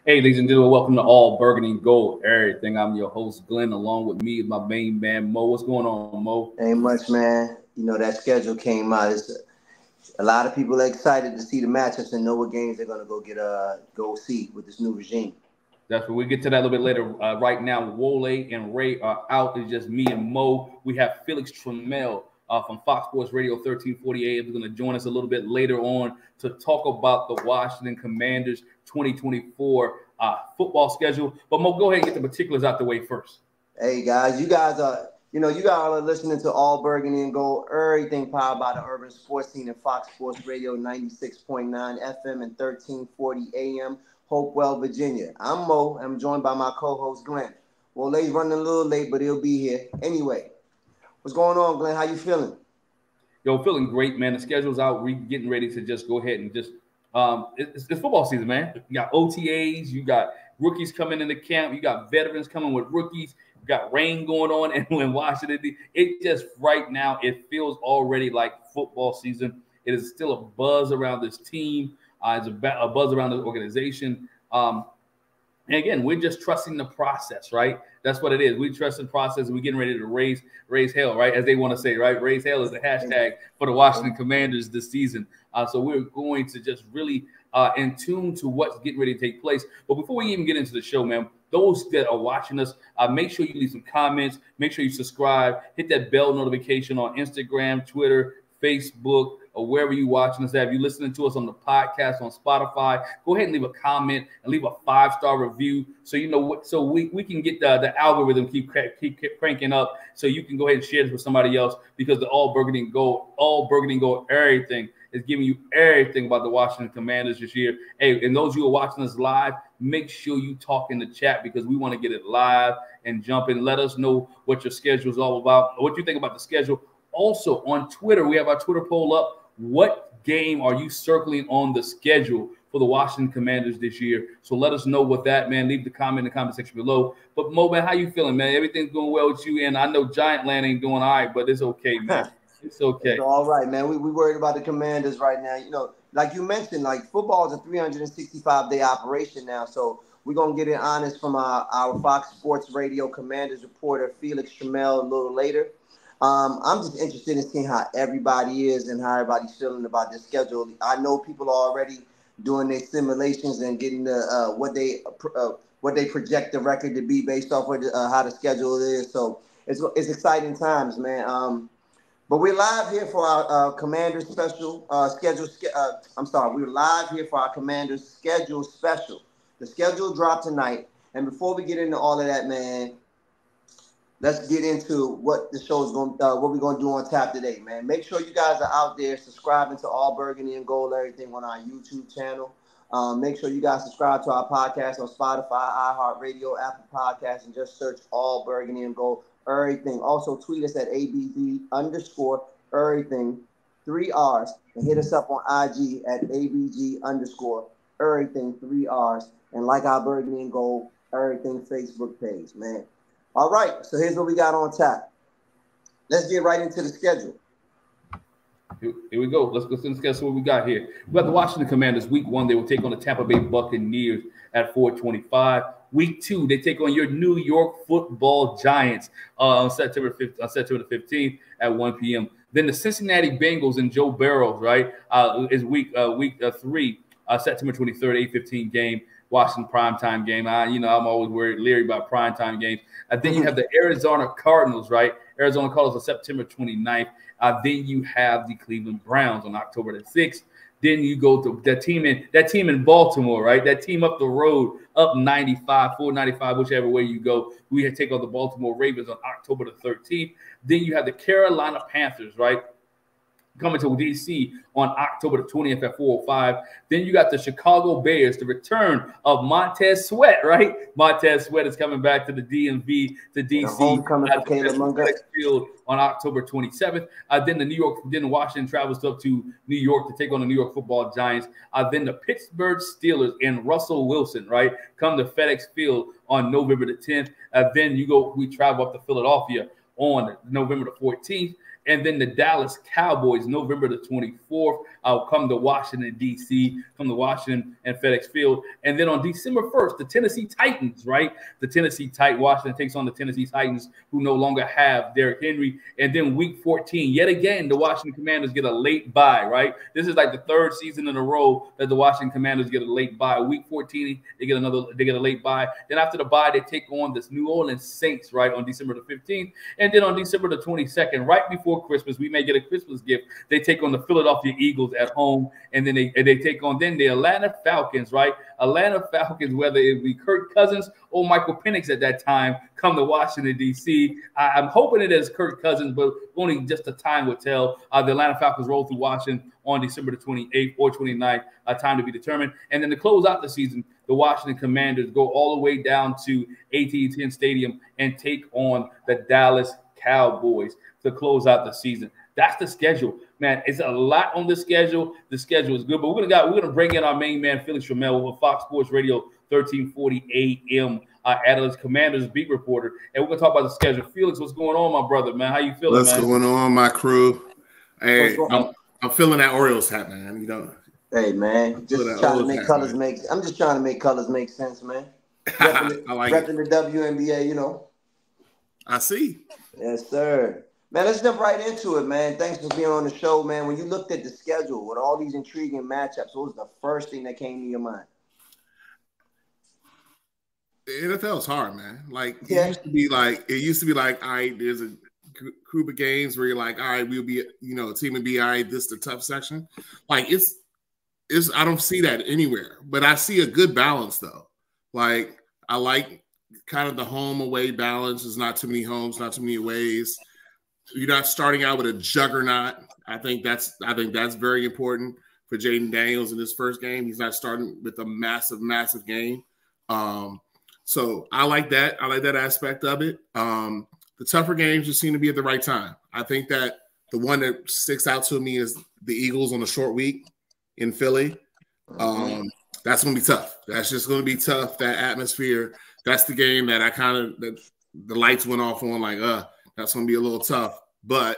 Hey, ladies and gentlemen, welcome to All Burgundy and Gold Everything. I'm your host, Glenn. Along with me is my main man, Mo. What's going on, Mo? Ain't much, man. You know, that schedule came out. A lot of people are excited to see the matchups and know what games they're gonna go see with this new regime. That's where we get to that a little bit later. Right now, Wole and Ray are out. It's just me and Mo. We have Felix Trammell from Fox Sports Radio 1340 AM. He's going to join us a little bit later on to talk about the Washington Commanders 2024 football schedule. But Mo, go ahead and get the particulars out the way first. Hey guys, you guys are listening to All Burgundy and Gold, everything powered by the Urban Sports Team and Fox Sports Radio 96.9 FM and 1340 AM. Hopewell, Virginia. I'm Mo. I'm joined by my co-host Glenn. Well, Lay's running a little late, but he'll be here. Anyway, what's going on, Glenn? How you feeling? Yo, feeling great, man. The schedule's out. We're getting ready to just go ahead and just it's football season, man. You got OTAs, you got rookies coming into camp, you got veterans coming with rookies, you got rain going on in Washington. It just right now it feels already like football season. It is still a buzz around this team. It's a buzz around the organization. And again, we're just trusting the process, right? That's what it is. We trust the process. We're getting ready to raise hell, right? As they want to say, right? Raise hell is the hashtag for the Washington Commanders this season. So we're going to just really in tune to what's getting ready to take place. But before we even get into the show, man, those that are watching us, make sure you leave some comments. Make sure you subscribe. Hit that bell notification on Instagram, Twitter, Facebook, or wherever you're watching us at. If you're listening to us on the podcast on Spotify, go ahead and leave a comment and leave a 5-star review so you know what, so we can get the algorithm keep cranking up so you can go ahead and share this with somebody else, because the All Burgundy and Gold everything is giving you everything about the Washington Commanders this year. Hey, and those of you who are watching us live, make sure you talk in the chat because we want to get it live and jump in. Let us know what your schedule is all about, what you think about the schedule. Also on Twitter, we have our Twitter poll up. What game are you circling on the schedule for the Washington Commanders this year? So let us know what that, man. Leave the comment in the comment section below. But Mo, man, how you feeling, man? Everything's going well with you, and I know Giant Land ain't doing all right, but it's okay, man. It's okay. It's all right, man. We worried about the Commanders right now. You know, like you mentioned, like football is a 365-day operation now. So we're going to get it honest from our Fox Sports Radio Commanders reporter, Felix Trammell, a little later. I'm just interested in seeing how everybody is and how everybody's feeling about this schedule. I know people are already doing their simulations and getting the what they project the record to be based off of how the schedule is. So it's exciting times, man. But we're live here for our Commanders special schedule. We're live here for our Commanders schedule special. The schedule dropped tonight, and before we get into all of that, man, let's get into what the show is what we're going to do on tap today, man. Make sure you guys are out there subscribing to All Burgundy and Gold, everything on our YouTube channel. Make sure you guys subscribe to our podcast on Spotify, iHeartRadio, Apple Podcasts, and just search All Burgundy and Gold, everything. Also, tweet us at ABG_everything, 3 R's, and hit us up on IG at ABG_everything, 3 R's, and like our Burgundy and Gold, everything Facebook page, man. All right, so here's what we got on tap. Let's get right into the schedule. Here we go. Let's go through the schedule. What we got here? We got the Washington Commanders. Week 1, they will take on the Tampa Bay Buccaneers at 4:25. Week 2, they take on your New York Football Giants on September the 15th at 1 p.m. Then the Cincinnati Bengals and Joe Burrow, right, is week 3, September 23rd, 8:15 game. Washington primetime game. I'm always leery about primetime games. Then you have the Arizona Cardinals, right? Arizona Cardinals on September 29th. Then you have the Cleveland Browns on October the 6th. Then you go to that team in Baltimore, right? That team up the road, up 495, whichever way you go. We take on the Baltimore Ravens on October the 13th. Then you have the Carolina Panthers, right, coming to D.C. on October the 20th at 4:05. Then you got the Chicago Bears, the return of Montez Sweat, right? Montez Sweat is coming back to the DMV, to D.C. at the Field on October 27th. Then Washington travels up to New York to take on the New York Football Giants. Then the Pittsburgh Steelers and Russell Wilson, right, come to FedEx Field on November the 10th. Then we travel up to Philadelphia on November the 14th. And then the Dallas Cowboys, November the 24th, come to Washington, D.C., come to Washington and FedEx Field. And then on December 1st, the Tennessee Titans, right? The Washington takes on the Tennessee Titans, who no longer have Derrick Henry. And then week 14, yet again, the Washington Commanders get a late bye, right? This is like the third season in a row that the Washington Commanders get a late bye. Week 14, they get a late bye. Then after the bye, they take on this New Orleans Saints, right, on December the 15th. And then on December the 22nd, right before Christmas, we may get a Christmas gift. They take on the Philadelphia Eagles at home, and then they take on the Atlanta Falcons, right? Atlanta Falcons, whether it be Kirk Cousins or Michael Penix at that time, come to Washington, D.C. I'm hoping it is Kirk Cousins, but only just the time will tell. The Atlanta Falcons roll through Washington on December the 28th or 29th, time to be determined. And then to close out the season, the Washington Commanders go all the way down to AT&T Stadium and take on the Dallas Cowboys to close out the season. That's the schedule, man. It's a lot on the schedule. The schedule is good, but we're gonna bring in our main man Felix Trammell with Fox Sports Radio 1340 AM, Atlas Commanders beat reporter, and we're gonna talk about the schedule. Felix, what's going on, my brother, man? How you feeling, man? What's going on, my crew? Hey, I'm feeling that Orioles hat, man. You know. Hey, man, just trying to make colors make. I'm just trying to make colors make sense, man. Repping the WNBA, you know. I see. Yes, sir. Man, let's jump right into it, man. Thanks for being on the show, man. When you looked at the schedule with all these intriguing matchups, what was the first thing that came to your mind? The NFL is hard, man. Like it used to be like, all right, there's a group of games where you're like, all right, we'll be, a team will be all right, this is the tough section. Like it's I don't see that anywhere, but I see a good balance though. Like I like kind of the home away balance. There's not too many homes, not too many aways. You're not starting out with a juggernaut. I think that's very important for Jayden Daniels in his first game. He's not starting with a massive game. So I like that. I like that aspect of it. The tougher games just seem to be at the right time. I think that the one that sticks out to me is the Eagles on a short week in Philly. That's going to be tough. That's just going to be tough. That atmosphere. That's the game that that the lights went off on. Like, that's going to be a little tough. But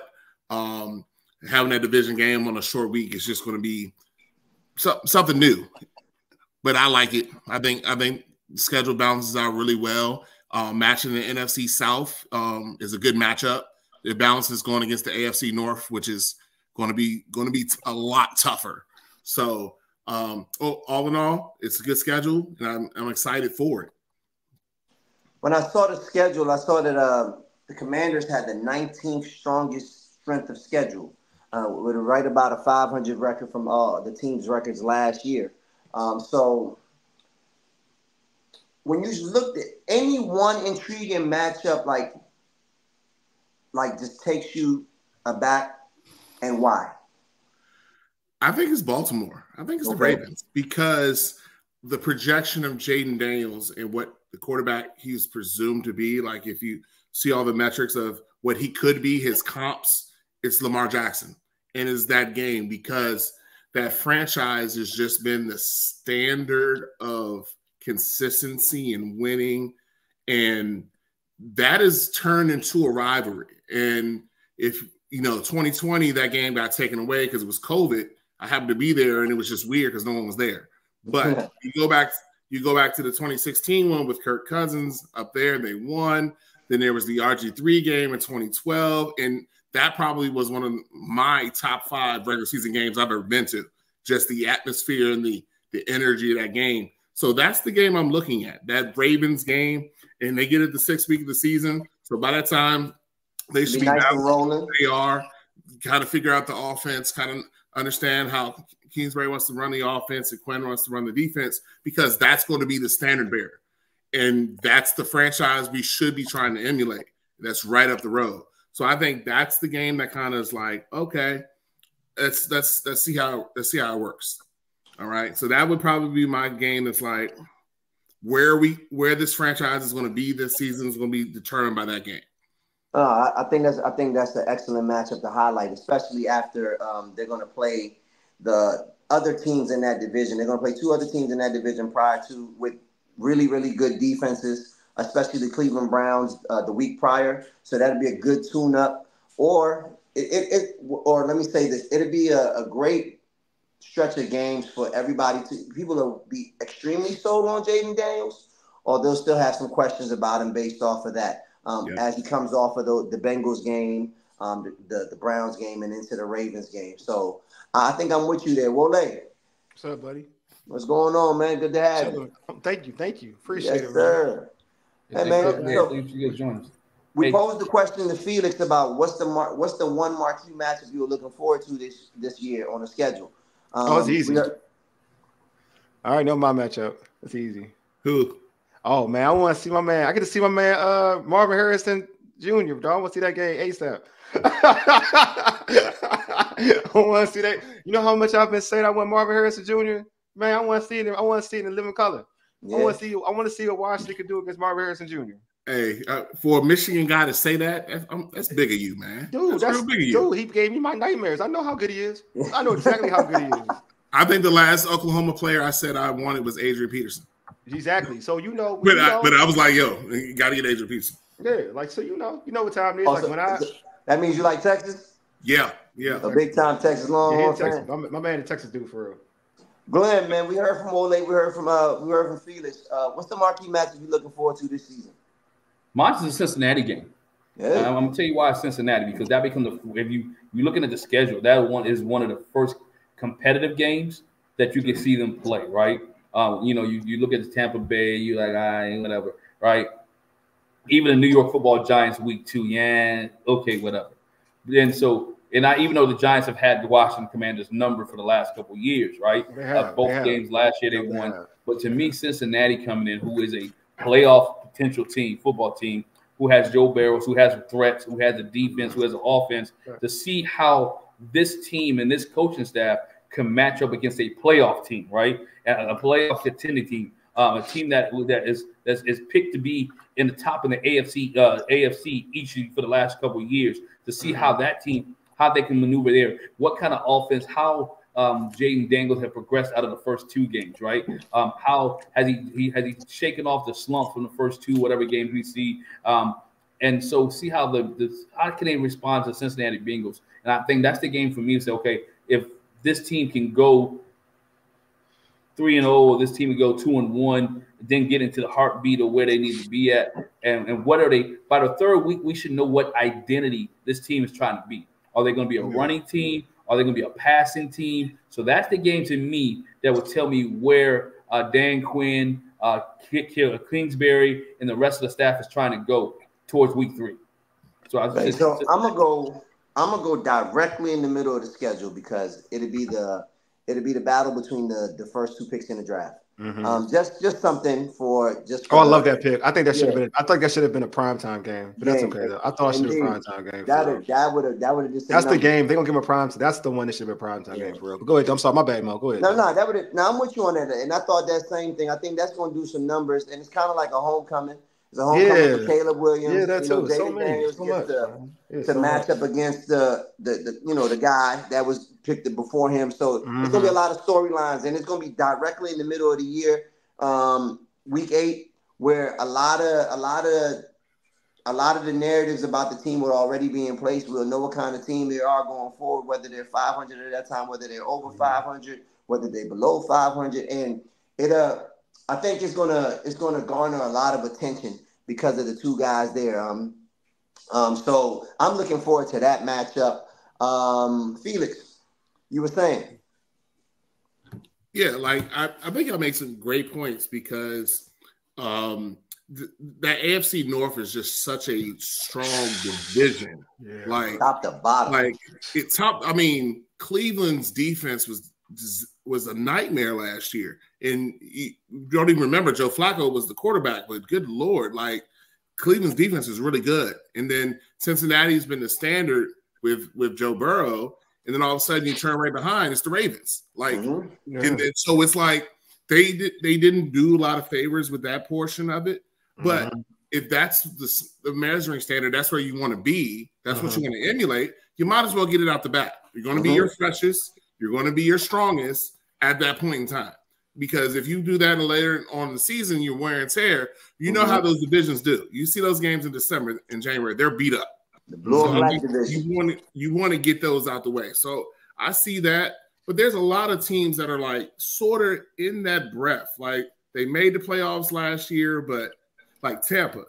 having that division game on a short week is just going to be something new. But I like it. I think the schedule balances out really well. Matching the NFC South is a good matchup. It balances going against the AFC North, which is going to be a lot tougher. So all in all, it's a good schedule, and I'm excited for it. When I saw the schedule, I saw that the Commanders had the 19th strongest strength of schedule, with right about a 500 record from the team's records last year. So when you looked at any one intriguing matchup, like just takes you aback, and why? I think it's Baltimore. I think it's the Ravens, because the projection of Jayden Daniels and what the quarterback he's presumed to be, like if you see all the metrics of what he could be, his comps, it's Lamar Jackson. And it's that game, because that franchise has just been the standard of consistency and winning. And that has turned into a rivalry. And if, 2020, that game got taken away because it was COVID. I happened to be there, and it was just weird because no one was there. But you go back to the 2016 one with Kirk Cousins up there, they won. Then there was the RG3 game in 2012, and that probably was one of my top 5 regular season games I've ever been to. Just the atmosphere and the energy of that game. So that's the game I'm looking at, that Ravens game, and they get it the 6th week of the season. So by that time, they should be nice and rolling. They are, kind of figure out the offense, kind of understand how Kingsbury wants to run the offense and Quinn wants to run the defense, because that's going to be the standard bearer. And that's the franchise we should be trying to emulate. That's right up the road. So I think that's the game that kind of is like, okay, let's see how it works. All right. So that would probably be my game. That's like where this franchise is going to be this season is going to be determined by that game. I think that's an excellent matchup to highlight, especially after they're going to play the other teams in that division. They're going to play 2 other teams in that division prior to, with really, really good defenses, especially the Cleveland Browns the week prior. So that'll be a good tune-up. Or or let me say this, it'll be a great stretch of games for everybody. People will be extremely sold on Jayden Daniels, or they'll still have some questions about him based off of that. As he comes off of the Bengals game, the Browns game, and into the Ravens game. So I think I'm with you there. Wole. What's up, buddy? What's going on, man? Good to have you. Thank you. Appreciate it, sir. Man. Hey, man. Thanks for you guys joining us. We posed the question to Felix about what's the one marquee matchup you were looking forward to this year on the schedule. It's easy. I already know my matchup. It's easy. Who? Oh man, I want to see my man. I get to see my man Marvin Harrison Jr. Dog. I want to see that game ASAP. I want to see that. You know how much I've been saying I want Marvin Harrison Jr. Man, I want to see it. I want to see it in living color. Yeah. I want to see what Washington could do against Marvin Harrison Jr. Hey, for a Michigan guy to say that's big of you, man. Dude, that's real big of you. Dude, he gave me my nightmares. I know how good he is. I know exactly how good he is. I think the last Oklahoma player I said I wanted was Adrian Peterson. Exactly. So but I was like, yo, you got to get Adrian Peterson. Yeah, like so you know what time it is. Also, like when that means you like Texas? Yeah. A big time Texas Longhorn fan. My man in Texas dude for real. Glenn, man, we heard from Wole, we heard from Felix. What's the marquee matchup you looking forward to this season? Mine's is a Cincinnati game. Yeah. I'm gonna tell you why it's Cincinnati, because that becomes if you're looking at the schedule, that one is one of the first competitive games that you can see them play, right? You look at the Tampa Bay, you're like, whatever, right? Even the New York Football Giants week 2, okay, whatever. Even though the Giants have had the Washington Commanders number for the last couple of years, right? Both games last year they won. But to me, Cincinnati coming in, who is a playoff potential football team, who has Joe Burrow, who has threats, who has a defense, who has an offense, to see how this team and this coaching staff can match up against a playoff team, right? A playoff contending team, a team that is picked to be in the top of the AFC each for the last couple of years, to see how that team, how they can maneuver there, what kind of offense, how Jayden Daniels have progressed out of the first 2 games, right? How has he shaken off the slump from the first 2 whatever games we see, and so see how how can they respond to Cincinnati Bengals? And I think that's the game for me to say, okay, if this team can go 3-0, or this team can go 2-1, then get into the heartbeat of where they need to be at, and what are they by the 3rd week? We should know what identity this team is trying to be. Are they going to be a running team? Are they going to be a passing team? So that's the game to me that would tell me where Dan Quinn, Kingsbury, and the rest of the staff is trying to go towards week 3. So I'm gonna go directly in the middle of the schedule, because it'll be the battle between the first 2 picks in the draft. Mm-hmm. Just something for just. I love that pick. I think that should have been. I think that should have been a primetime game, but that's okay though. I thought it should have been a primetime game. That would have just. That's the game. They're gonna give him a prime. That's the one that should have been a primetime game for real. But go ahead. I'm sorry. My bad, Mo. Go ahead. No, that would. Now I'm with you on that, and I thought that same thing. I think that's gonna do some numbers, and it's kind of like a homecoming. It's a homecoming for Caleb Williams. Yeah, that's too. So much. To match up against the guy that was picked before him. So it's gonna be a lot of storylines, and it's gonna be directly in the middle of the year, week 8, where a lot of the narratives about the team will already be in place. We'll know what kind of team they are going forward, whether they're 500 at that time, whether they're over 500, whether they're below 500, and I think it's gonna garner a lot of attention because of the 2 guys there. So I'm looking forward to that matchup. Felix, you were saying? Yeah, like I think I make some great points, because that AFC North is just such a strong division. Yeah. Like top to bottom. Like I mean, Cleveland's defense was a nightmare last year, and you don't even remember Joe Flacco was the quarterback. But good Lord, like Cleveland's defense is really good, and then Cincinnati's been the standard with Joe Burrow. And then all of a sudden, you turn right behind. It's the Ravens. Like, and so it's like they didn't do a lot of favors with that portion of it. But if that's the measuring standard, that's where you want to be. That's what you're going to emulate. You might as well get it out the bat. You're going to be your freshest. You're going to be your strongest at that point in time. Because if you do that later on in the season, you're wear and tear. You know how those divisions do. You see those games in December and January, they're beat up. The blue and black division. You want to get those out the way. So I see that, but there's a lot of teams that are like sort of in that breath. Like they made the playoffs last year, but like Tampa,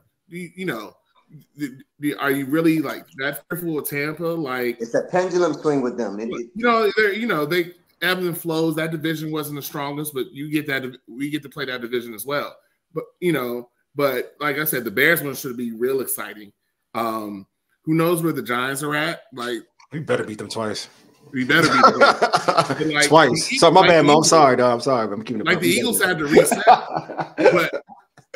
are you really like that fearful of Tampa? Like it's a pendulum swing with them. They ebbs and flows. That division wasn't the strongest, but we get to play that division as well. But but like I said, the Bears one should be real exciting. Who knows where the Giants are at? Like we better beat them twice. We better beat them twice. So my bad, Mo. I'm sorry, dog. I'm sorry. I'm keeping it. Like the Eagles had to reset, but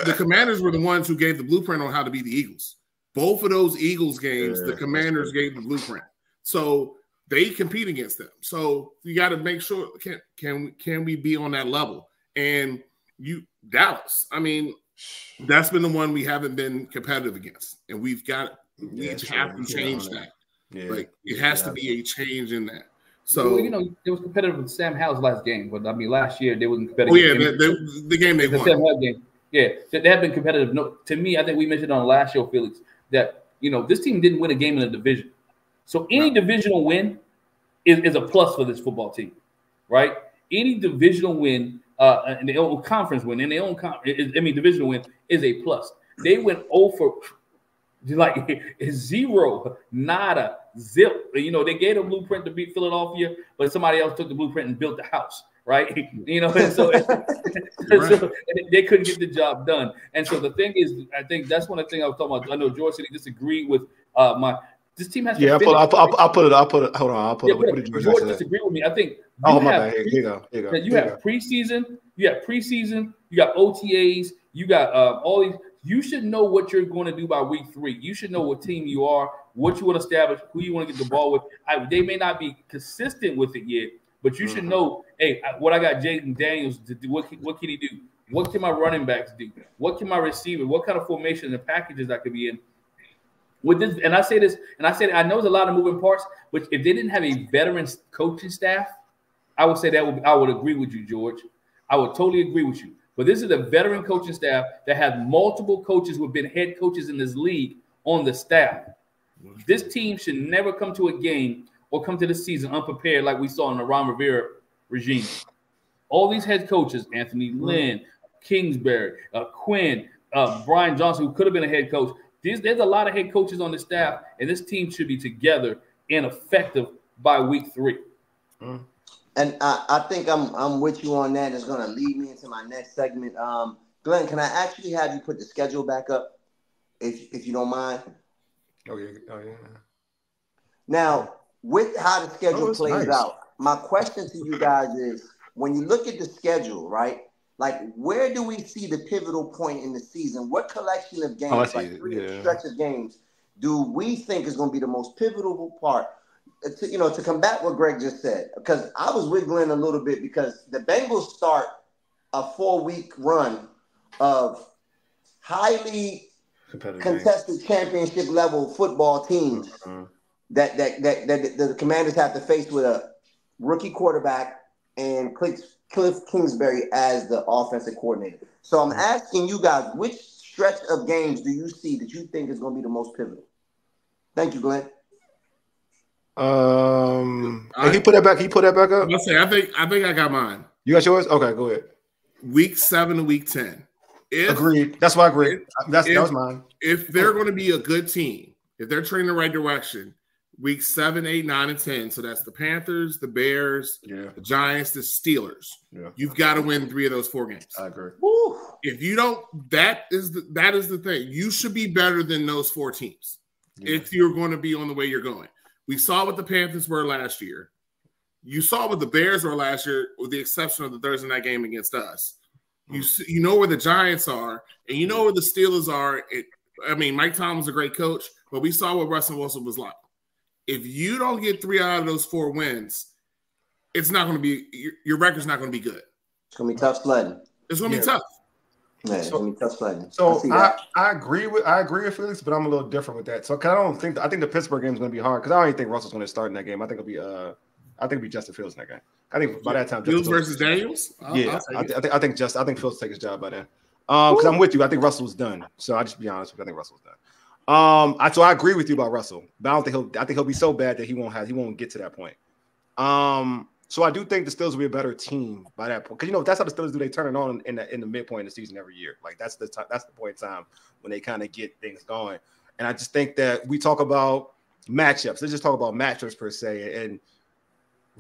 the Commanders were the ones who gave the blueprint on how to beat the Eagles. Both of those Eagles games, the Commanders gave the blueprint. So they compete against them. So you got to make sure can we be on that level? And Dallas, I mean, that's been the one we haven't been competitive against, and we have to change that. Yeah, like it has to be a change in that. So it was competitive with Sam Howell's last game, but I mean last year they wasn't competitive. Oh yeah, the game they won. Sam Howell game. Yeah, they have been competitive. No, to me, I think we mentioned on the last show, Felix, that this team didn't win a game in the division. So any divisional win is a plus for this football team, right? Any divisional win, in their own conference win, in their own divisional win is a plus. They went 0 for like 0, nada, zip. They gave a blueprint to beat Philadelphia, but somebody else took the blueprint and built the house, right? And so, so they couldn't get the job done. And so the thing is, I think that's one of the things I was talking about. I know George said he disagreed with this team has. Yeah, I'll put it. Hold on. I'll put it. What did George disagree with me? I think. Oh my bad. Here you go. You have preseason. You got OTAs. You got all these. You should know what you're going to do by week 3. You should know what team you are, what you want to establish, who you want to get the ball with. They may not be consistent with it yet, but you should know, hey, what I got Jaden Daniels to do. What can he do? What can my running backs do? What can my receiver? What kind of formation and packages I could be in? With this, and I say this, and I said I know there's a lot of moving parts, but if they didn't have a veteran coaching staff, I would say I would agree with you, George. I would totally agree with you. But this is a veteran coaching staff that has multiple coaches who have been head coaches in this league on the staff. This team should never come to a game or come to the season unprepared like we saw in the Ron Rivera regime. All these head coaches, Anthony Lynn, Kingsbury, Quinn, Brian Johnson, who could have been a head coach. There's a lot of head coaches on the staff, and this team should be together and effective by week 3. And I think I'm with you on that. It's going to lead me into my next segment. Glenn, can I actually have you put the schedule back up, if you don't mind? Oh yeah. Now, with how the schedule plays out, my question to you guys is: when you look at the schedule, right? Like, where do we see the pivotal point in the season? What collection of games, stretch of games, do we think is going to be the most pivotal part? To combat what Greg just said, because I was wiggling a little bit because the Bengals start a 4-week run of highly contested championship level football teams that the Commanders have to face with a rookie quarterback and Cliff Kingsbury as the offensive coordinator. So I'm asking you guys, which stretch of games do you see that you think is going to be the most pivotal? Thank you, Glenn. Can you put that back up? Let's say I think I got mine. You got yours? Okay, go ahead. Week 7 to week 10. Agreed. That's why I agree. That was mine. If they're going to be a good team, if they're trending the right direction, week 7, 8, 9, and 10. So that's the Panthers, the Bears, the Giants, the Steelers. Yeah. You've got to win 3 of those 4 games. I agree. Woo. If you don't, that is the thing. You should be better than those 4 teams if you're going to be on the way you're going. We saw what the Panthers were last year. You saw what the Bears were last year, with the exception of the Thursday night game against us. You know where the Giants are, and you know where the Steelers are. Mike Tomlin's a great coach, but we saw what Russell Wilson was like. If you don't get 3 out of those 4 wins, it's not going to be your record's not going to be good. It's going to be tough sledding. It's going to be tough. Yeah, it's going to be tough sledding. So I agree with Felix, but I'm a little different with that. So I think the Pittsburgh game is going to be hard because I don't even think Russell's going to start in that game. I think it'll be Justin Fields in that game. I think by that time, Fields versus Daniels. I think Fields will take his job by then. Because I'm with you. I think Russell's done. So I'll just be honest with you. I think Russell's done. So I agree with you about Russell, but I think he'll be so bad that he won't get to that point. So I do think the Steelers will be a better team by that point, because that's how the Steelers do. They turn it on in the midpoint of the season every year. Like that's the point in time when they kind of get things going. And I just think that we talk about matchups. Let's just talk about matchups per se. And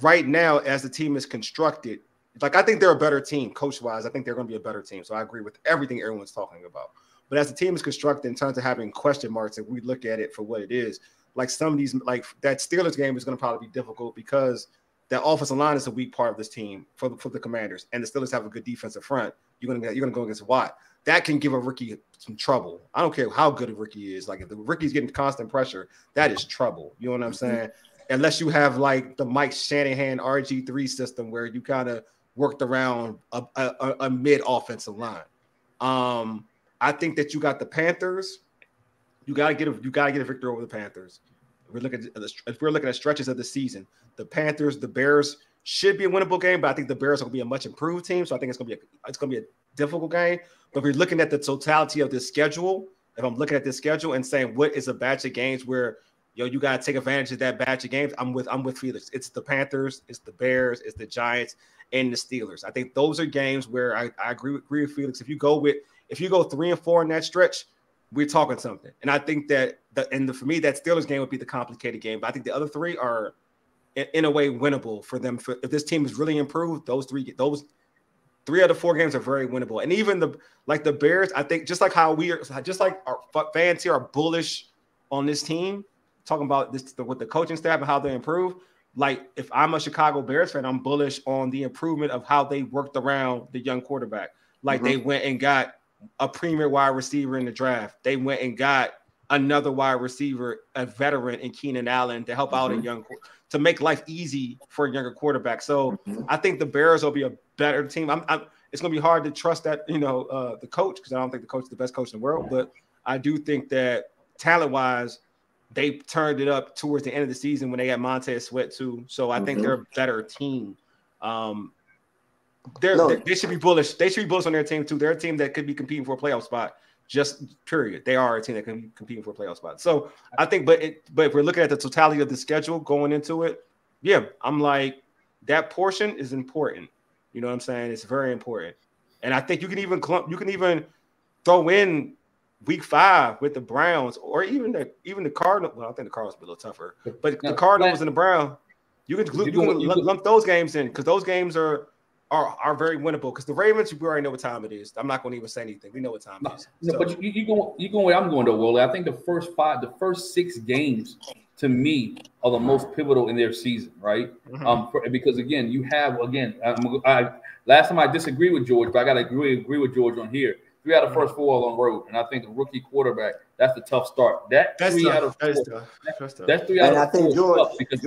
right now, as the team is constructed, like I think they're a better team coach-wise. I think they're going to be a better team. So I agree with everything everyone's talking about. But as the team is constructed in terms of having question marks, if we look at it for what it is, like some of these, like that Steelers game is going to probably be difficult because that offensive line is a weak part of this team for the Commanders, and the Steelers have a good defensive front. You're gonna go against Watt. That can give a rookie some trouble. I don't care how good a rookie is. Like if the rookie's getting constant pressure, that is trouble. You know what I'm saying? Unless you have like the Mike Shanahan RG3 system where you kind of worked around a mid offensive line. I think that you got the Panthers. You gotta get a victory over the Panthers. If we're looking at stretches of the season, the Panthers, the Bears should be a winnable game, but I think the Bears are going to be a much improved team, so I think it's going to be a difficult game. But if we're looking at the totality of this schedule, if I'm looking at this schedule and saying what is a batch of games where you got to take advantage of that batch of games, I'm with Felix. It's the Panthers, it's the Bears, it's the Giants, and the Steelers. I think those are games where I agree with Felix. If you go 3-4 in that stretch, we're talking something. And I think that for me, that Steelers game would be the complicated game. But I think the other three are in a way winnable for them. If this team is really improved, those 3 out of 4 games are very winnable. And even the Bears, I think just like our fans here are bullish on this team, talking about this with the coaching staff and how they improve. Like if I'm a Chicago Bears fan, I'm bullish on the improvement of how they worked around the young quarterback. Like they went and got a premier wide receiver in the draft. They went and got another wide receiver, a veteran in Keenan Allen to help out to make life easy for a younger quarterback. So I think the Bears will be a better team. It's going to be hard to trust that, the coach, because I don't think the coach is the best coach in the world, but I do think that talent-wise, they turned it up towards the end of the season when they got Montez Sweat too. So I think they're a better team. They should be bullish. They should be bullish on their team too. They're a team that could be competing for a playoff spot. Just period. They are a team that can be competing for a playoff spot. So I think, but if we're looking at the totality of the schedule going into it, yeah, I'm like that portion is important. You know what I'm saying? It's very important. And I think you can even throw in week 5 with the Browns or even the Cardinals. Well, I think the Cardinals will be a little tougher, but the Cardinals and the Browns, you can lump those games in because those games are very winnable. Because the Ravens, we already know what time it is. I'm not going to even say anything. We know what time it is. No, but you going where I'm going though, Wole. I think the first 6 games to me are the most pivotal in their season, right? Because again, you have last time I disagreed with George, but I got to agree with George on here. 3 out of the first 4 are on the road, and I think a rookie quarterback, that's the tough start. That's 3 out of 4. That's 3 out of 4 George, because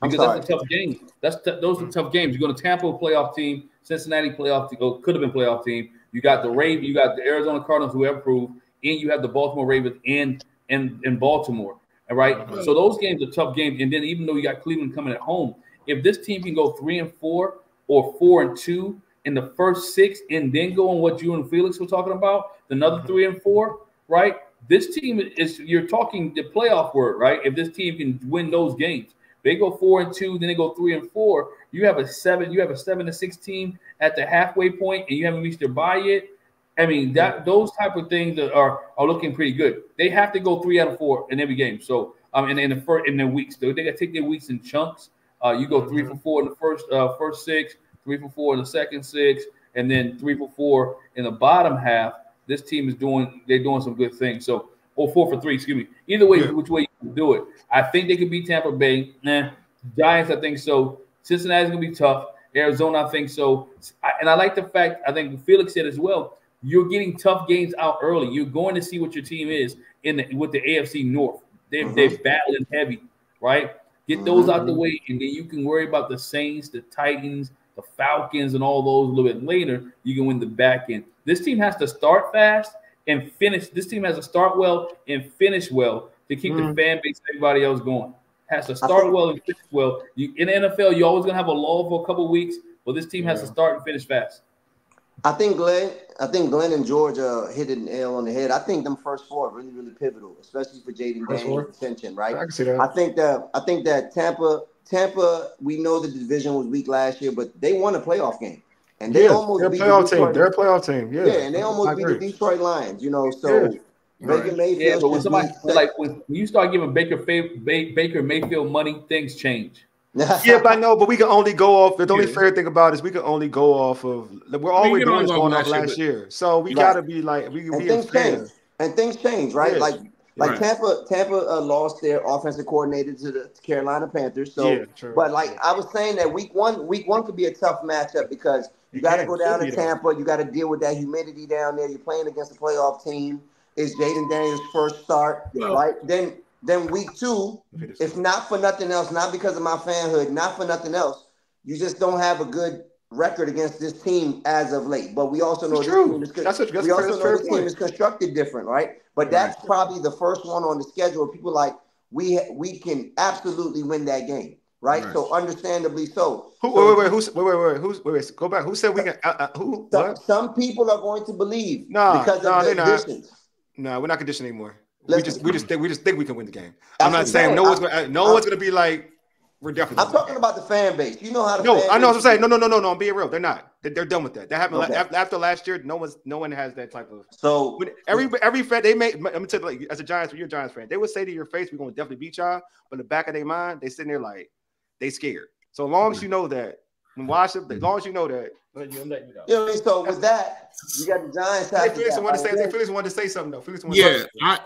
that's a tough game. Those are tough games. You go to Tampa, playoff team, Cincinnati, playoff team, or could have been playoff team. You got the Ravens, you got the Arizona Cardinals who have improved, and you have the Baltimore Ravens in Baltimore. All right. So those games are tough games. And then even though you got Cleveland coming at home, if this team can go 3-4 or 4-2 in the first 6 and then go on what you and Felix were talking about, another 3-4, right? This team you're talking the playoff word, right? If this team can win those games, they go 4-2, then they go 3-4. You have a 7-6 team at the halfway point, and you haven't reached their bye yet. I mean, those type of things are looking pretty good. They have to go 3 out of 4 in every game. So in the weeks, they got to take their weeks in chunks. You go 3 for 4 in the first 6, 3 for 4 in the second 6, and then 3 for 4 in the bottom half. This team is doing some good things. So 4 for 3, excuse me. Either way, which way you can do it, I think they could beat Tampa Bay. Giants, I think so. Cincinnati's gonna be tough. Arizona, I think so. And I like the fact, I think Felix said as well, you're getting tough games out early. You're going to see what your team is with the AFC North. They're battling heavy, right? Get those out the way, and then you can worry about the Saints, the Titans, the Falcons, and all those a little bit later. You can win the back end. This team has to start fast and finish. This team has to start well and finish well to keep the fan base and everybody else going. Has to start well and finish well. In the NFL, you're always going to have a lull for a couple of weeks, but this team has to start and finish fast. I think Glenn and Georgia hit an nail on the head. I think them first four are really, really pivotal, especially for Jaden Daniels' attention, right? I can see that. I think that Tampa, we know the division was weak last year, but they won a playoff game. And they almost beat the Detroit. They're a playoff team. Yeah, and they almost beat the Detroit Lions, so Baker Mayfield. Yeah, but when somebody when you start giving Baker Mayfield money, things change. Yeah, but we can only go off. The only fair thing about it is we can only go off of. We're doing is going off last year, so we gotta be like we can be fair. And things change, right? Like Tampa lost their offensive coordinator to the Carolina Panthers. So, but like I was saying that week one could be a tough matchup because you got to go down to Tampa. You got to deal with that humidity down there. You're playing against a playoff team. It's Jaden Daniels' first start, right? Then week two, if not for nothing else, not because of my fanhood, not for nothing else, you just don't have a good record against this team as of late. But we also know this team is this team is constructed different, right? But that's probably the first one on the schedule. People like we can absolutely win that game, right? So understandably so. Wait. Go back. Who said we can? Who? Some people are going to believe because of the conditions. No, we're not conditioned anymore. We just think we can win the game. I'm not saying no one's gonna be like we're definitely. I'm talking about the fan base. You know how I know what I'm saying. No. I'm being real. They're not. They're done with that. That happened after last year. No one has that type of. So every fan they make. I'm tell you, like as a Giants, you're a Giants fan. They would say to your face, "We're gonna definitely beat y'all," but in the back of their mind, they sitting there like they scared. So as long as you know that, when Washington, as long as you know that. You know what I mean? So with that, you got the Giants. Felix wanted to say something though.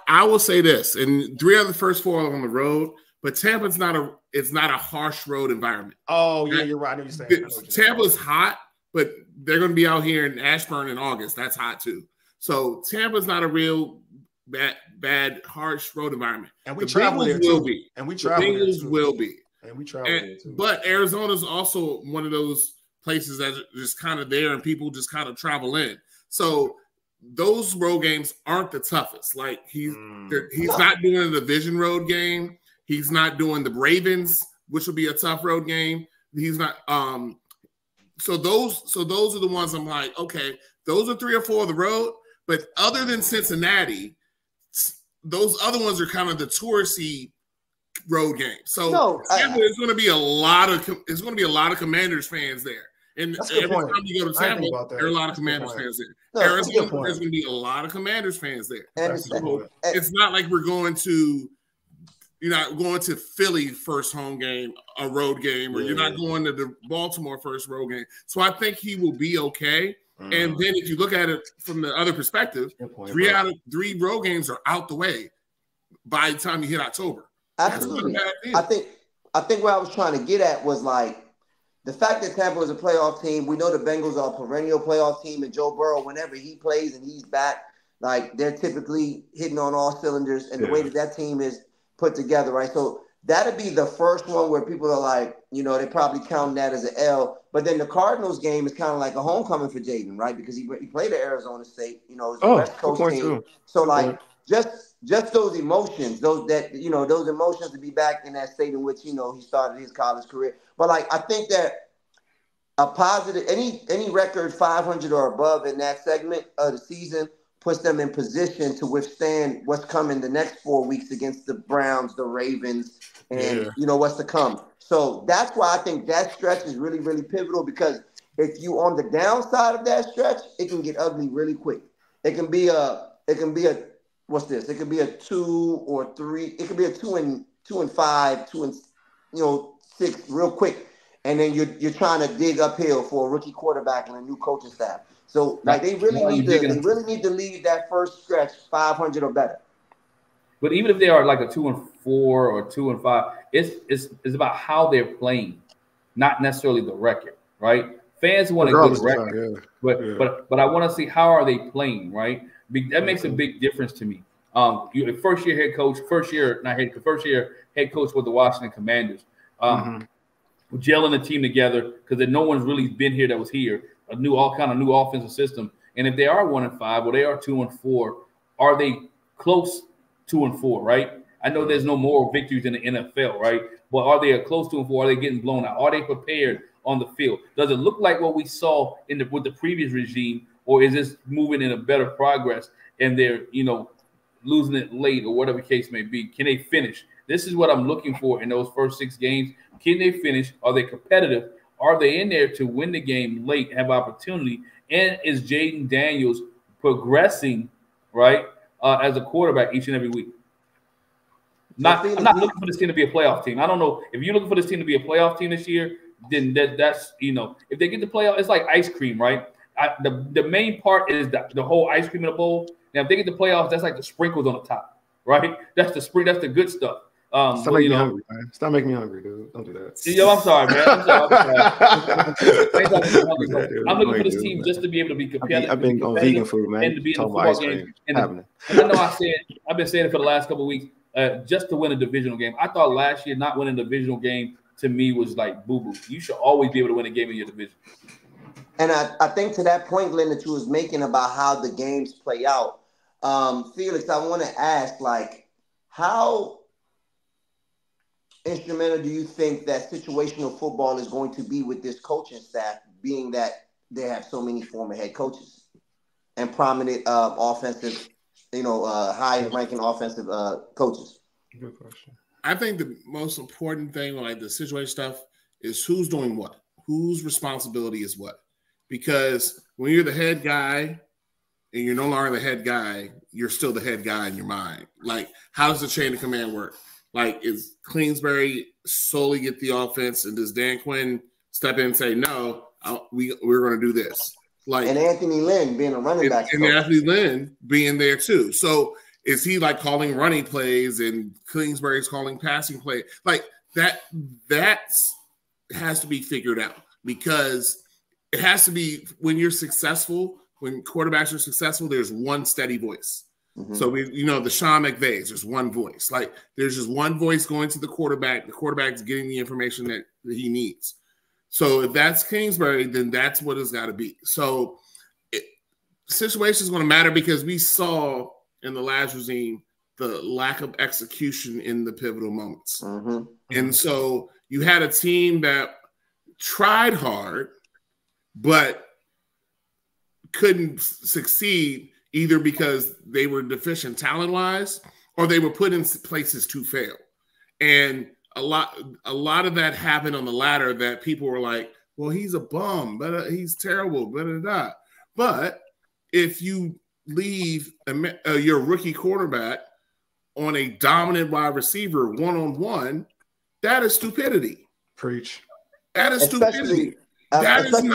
I will say this, and 3 of the first 4 are on the road, but Tampa's not a harsh road environment. Oh yeah, you're right. I know you're saying. Tampa's hot, but they're going to be out here in Ashburn in August. That's hot too. So Tampa's not a real bad harsh road environment. And we travel there too. And we travel there too. Will be. And we travel there too. But Arizona's also one of those places that are just kind of there and people just kind of travel in. So those road games aren't the toughest. Like he's not doing a division road game. He's not doing the Ravens, which will be a tough road game. He's not so those are the ones I'm like, okay, those are 3 or 4 of the road, but other than Cincinnati, those other ones are kind of the touristy road games. So there's going to be a lot of Commanders fans there. And every time you go to Tampa, there are a lot of Commanders fans there. Arizona, there's going to be a lot of Commanders fans there. It's not like we're going to, you're not going to Philly first home game, a road game, or you're not going to the Baltimore first road game. So I think he will be okay. And then if you look at it from the other perspective, 3 out of 3 road games are out the way by the time you hit October. Absolutely. I think what I was trying to get at was like, the fact that Tampa is a playoff team, we know the Bengals are a perennial playoff team, and Joe Burrow, whenever he plays and he's back, like they're typically hitting on all cylinders, and the way that team is put together, right? So that'd be the first one where people are like, they probably count that as an L. But then the Cardinals game is kind of like a homecoming for Jaden, right? Because he played at Arizona State, it's a West Coast team. Too. So like just those emotions, those emotions to be back in that state in which he started his college career. But like I think that a positive any record 500 or above in that segment of the season puts them in position to withstand what's coming the next 4 weeks against the Browns, the Ravens, and what's to come. So that's why I think that stretch is really, really pivotal, because if you on the downside of that stretch, it can get ugly really quick. It can be a what's this? It could be a 2 or 3. It could be a 2 and 5, 2 and 6 real quick, and then you're trying to dig uphill for a rookie quarterback and a new coaching staff. So like they really need to leave that first stretch 500 or better. But even if they are like a 2 and 4 or 2 and 5, it's about how they're playing, not necessarily the record, right? Fans want a good record, but I want to see how are they playing, right? That makes a big difference to me. First year head coach with the Washington Commanders, gelling the team together, because no one's really been here that was here. All kind of new offensive system. And if they are 1 and 5 or they are 2 and 4, are they close 2 and 4, right? I know there's no more victories in the NFL, right? But are they a close 2 and 4? Are they getting blown out? Are they prepared? on the field? Does it look like what we saw with the previous regime, or is this moving in a better progress and they're, losing it late or whatever the case may be? Can they finish? This is what I'm looking for in those first 6 games. Can they finish? Are they competitive? Are they in there to win the game late, have opportunity? And is Jayden Daniels progressing, right, as a quarterback each and every week? I'm not looking for this team to be a playoff team. I don't know if you're looking for this team to be a playoff team this year. Then that's if they get the playoff, it's like ice cream, right? The main part is the whole ice cream in the bowl. Now, if they get the playoffs, that's like the sprinkles on the top, right? That's the spring. That's the good stuff. Stop making me hungry, man. Stop making me hungry, dude. Don't do that. I'm sorry, man. I'm looking for this team just to be able to be competitive. I've been on vegan food, man. And to be in the football game. And I know I've been saying it for the last couple of weeks, just to win a divisional game. I thought last year not winning a divisional game to me was like boo-boo. You should always be able to win a game in your division. And I think to that point, Glenn, that you was making about how the games play out, Felix, I want to ask, how instrumental do you think that situational football is going to be with this coaching staff, being that they have so many former head coaches and prominent offensive, high-ranking offensive coaches? Good question. I think the most important thing, like the situation stuff, is who's doing what, whose responsibility is what. Because when you're the head guy and you're no longer the head guy, you're still the head guy in your mind. Like, how does the chain of command work? Like, is Kingsbury solely get the offense, and does Dan Quinn step in and say, no, we're going to do this? Like, and Anthony Lynn being a running back. And Anthony Lynn being there too. So is he like calling running plays and Kingsbury's calling passing play? Like that has to be figured out, because it has to be, when you're successful, when quarterbacks are successful, there's one steady voice. Mm-hmm. So the Sean McVays, there's one voice. Like, there's just one voice going to the quarterback. The quarterback's getting the information that he needs. So if that's Kingsbury, then that's what it's got to be. So situation is going to matter, because we saw in the last regime the lack of execution in the pivotal moments. Mm-hmm. And so you had a team that tried hard, but couldn't succeed, either because they were deficient talent-wise or they were put in places to fail. And a lot of that happened on the ladder, that people were like, well, he's a bum, but he's terrible, blah, blah, blah. But if you leave your rookie quarterback on a dominant wide receiver one-on-one, that is stupidity. Preach. That is stupidity. Especially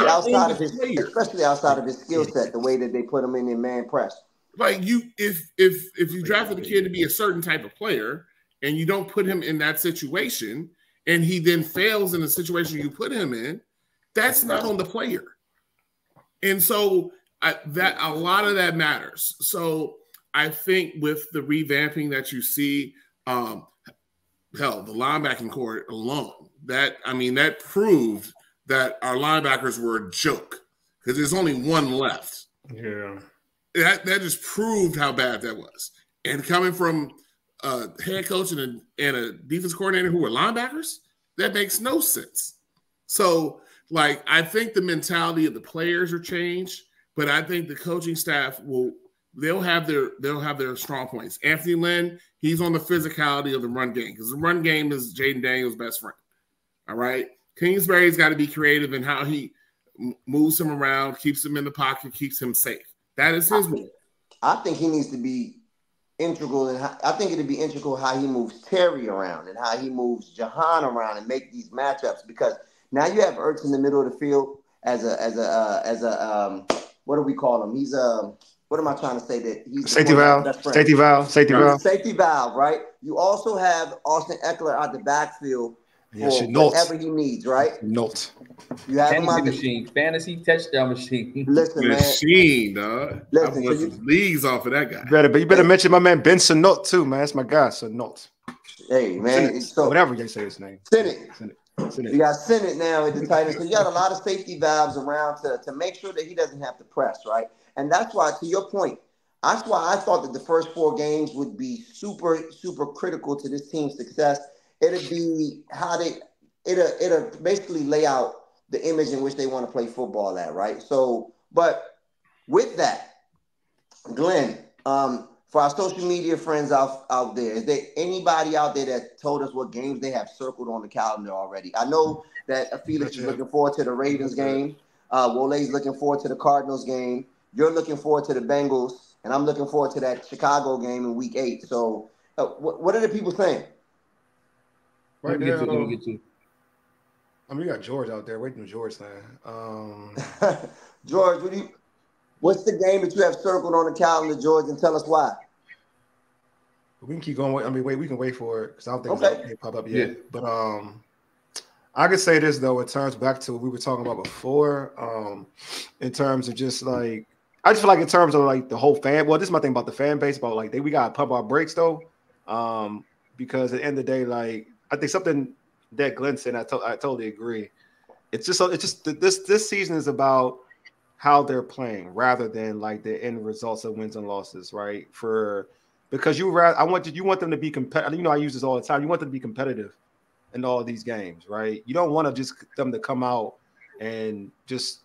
outside of his skill set, the way that they put him in their man press. Like, if you drafted a kid to be a certain type of player and you don't put him in that situation, and he then fails in the situation you put him in, that's not on the player. And so that a lot of that matters. So I think with the revamping that you see, the linebacking core alone, that proved that our linebackers were a joke, because there's only one left. Yeah. That just proved how bad that was. And coming from a head coach and a defense coordinator who were linebackers, that makes no sense. So, I think the mentality of the players are changed, but I think the coaching staff they'll have their strong points. Anthony Lynn, he's on the physicality of the run game, because the run game is Jayden Daniels' best friend. All right. Kingsbury's got to be creative in how he moves him around, keeps him in the pocket, keeps him safe. That is his role. I think he needs to be integral, and I think it'd be integral how he moves Terry around and how he moves Jahan around and make these matchups, because now you have Ertz in the middle of the field as a what do we call him? He's what am I trying to say? That he's safety valve, safety valve, right? You also have Austin Eckler out the backfield. Yes, whatever he needs, right? Note. You have fantasy touchdown machine. Listen, man. Dog. Listen, I blew leagues off of that guy. You better mention my man Ben Sinnott too, man. That's my guy, Sinnott. Hey, man. Whatever you say his name. Senate. You got Senate now at the tight end. So you got a lot of safety valves around to make sure that he doesn't have to press, right? And that's why, to your point, that's why I thought that the first 4 games would be super, super critical to this team's success. It'll be how it'll basically lay out the image in which they want to play football at, right? So, but with that, Glenn, for our social media friends out there, is there anybody out there that told us what games they have circled on the calendar already? I know that Felix is looking forward to the Ravens game. Wole's looking forward to the Cardinals game. You're looking forward to the Bengals, and I'm looking forward to that Chicago game in Week 8. So, what are the people saying? Right now, let me get to. I mean, you got George out there waiting for George saying. George, what's the game that you have circled on the calendar, George, and tell us why? We can keep going. I mean, we can wait for it because I don't think Okay. it pop up yet. Yeah. But I could say this though, in terms back to what we were talking about before, in terms of just like, I just feel like in terms of like the whole fan. Well, this is my thing about the fan base, about like we gotta pump our brakes though, because at the end of the day, like I think something that Glenn said, I totally agree. It's just this season is about how they're playing rather than like the end results of wins and losses, right? Because you want them to be competitive. You know, I use this all the time. You want them to be competitive in all these games, right? You don't want to just them to come out and just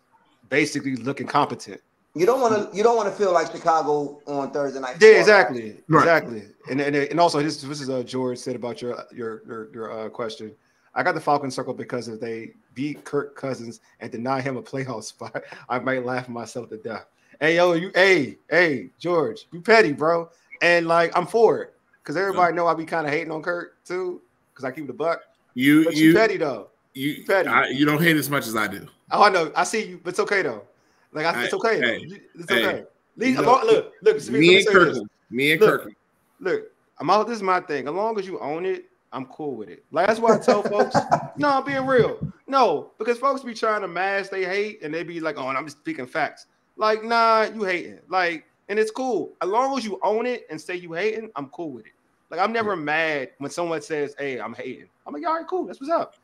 basically look incompetent. You don't want to feel like Chicago on Thursday night. Yeah, exactly, right. Exactly. And also this is George said about your question. I got the Falcons circled because if they beat Kirk Cousins and deny him a playoff spot, I might laugh myself to death. Hey, George, you petty, bro. And like I'm for it because everybody know I be kind of hating on Kirk too because I keep the buck. You petty though. You petty. You don't hate as much as I do. Oh, I know. I see you, but it's okay though. Like it's okay. It's okay. Look. Me and Kirk. Look, this is my thing. As long as you own it, I'm cool with it. Like that's why I tell folks. No, I'm being real. No, because folks be trying to mask they hate and they be like, "Oh, and I'm just speaking facts." Like, nah, you hating. Like, and it's cool as long as you own it and say you hating. I'm cool with it. Like, I'm never mad when someone says, "Hey, I'm hating." I'm like, "All right, cool. That's what's up."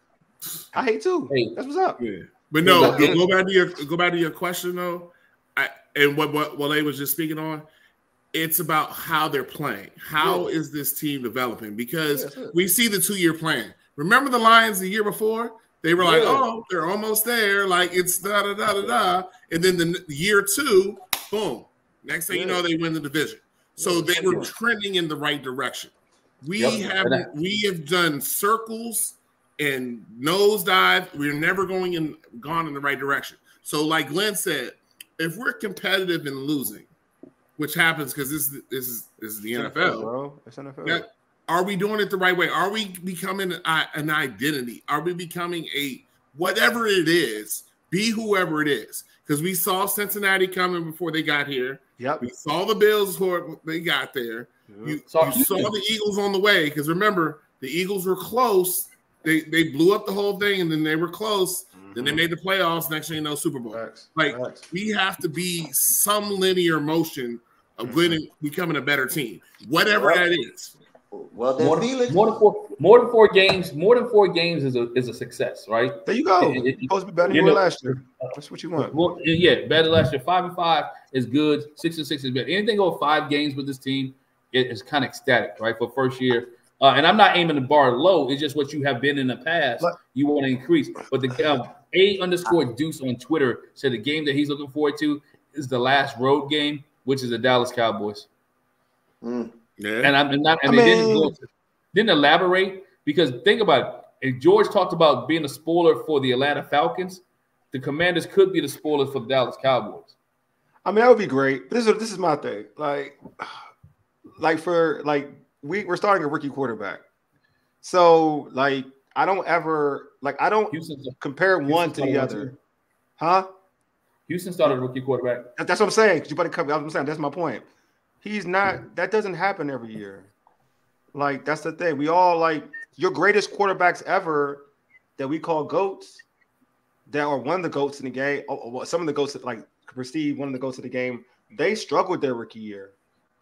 I hate too. Hey. That's what's up. Yeah. But no, go back to your question though. And what Wale was just speaking on. It's about how they're playing. How is this team developing? Because we see the 2-year plan. Remember the Lions the year before? They were like, "Oh, they're almost there." Like it's da da da da da. And then the year 2, boom. Next thing you know, they win the division. So they were trending in the right direction. We have done circles and nosedive. We're never gone in the right direction. So, like Glenn said, if we're competitive and losing, which happens because this is the NFL, bro. It's NFL. Are we doing it the right way? Are we becoming an identity? Are we becoming a whatever it is? Be whoever it is. Because we saw Cincinnati coming before they got here. Yep. We saw the Bills before they got there. Yep. You saw the Eagles on the way. Because remember, the Eagles were close. They blew up the whole thing, and then they were close. Mm-hmm. Then they made the playoffs. Next thing you know, Super Bowl. Facts. We have to be some linear motion of becoming a better team, whatever that is. Well, then more than four games is a success, right? There you go. It's supposed to be better than last year. That's what you want. Well, yeah, better last year. 5-5 is good. 6-6 is better. Anything over 5 games with this team is kind of ecstatic, right? For first year. And I'm not aiming the bar low. It's just what you have been in the past. You want to increase. But the A_Deuce on Twitter said the game that he's looking forward to is the last road game, which is the Dallas Cowboys. Yeah. And they didn't elaborate because think about it. If George talked about being a spoiler for the Atlanta Falcons, the Commanders could be the spoilers for the Dallas Cowboys. I mean, that would be great. This is my thing. We're starting a rookie quarterback. So I don't compare one to the other. Huh? Houston started a rookie quarterback. That's what I'm saying. I'm saying that's my point. He's not. That doesn't happen every year. Like that's the thing. We all your greatest quarterbacks ever that we call GOATs, that are one of the GOATs in the game. Some of the GOATs that perceive one of the GOATs of the game. They struggled their rookie year.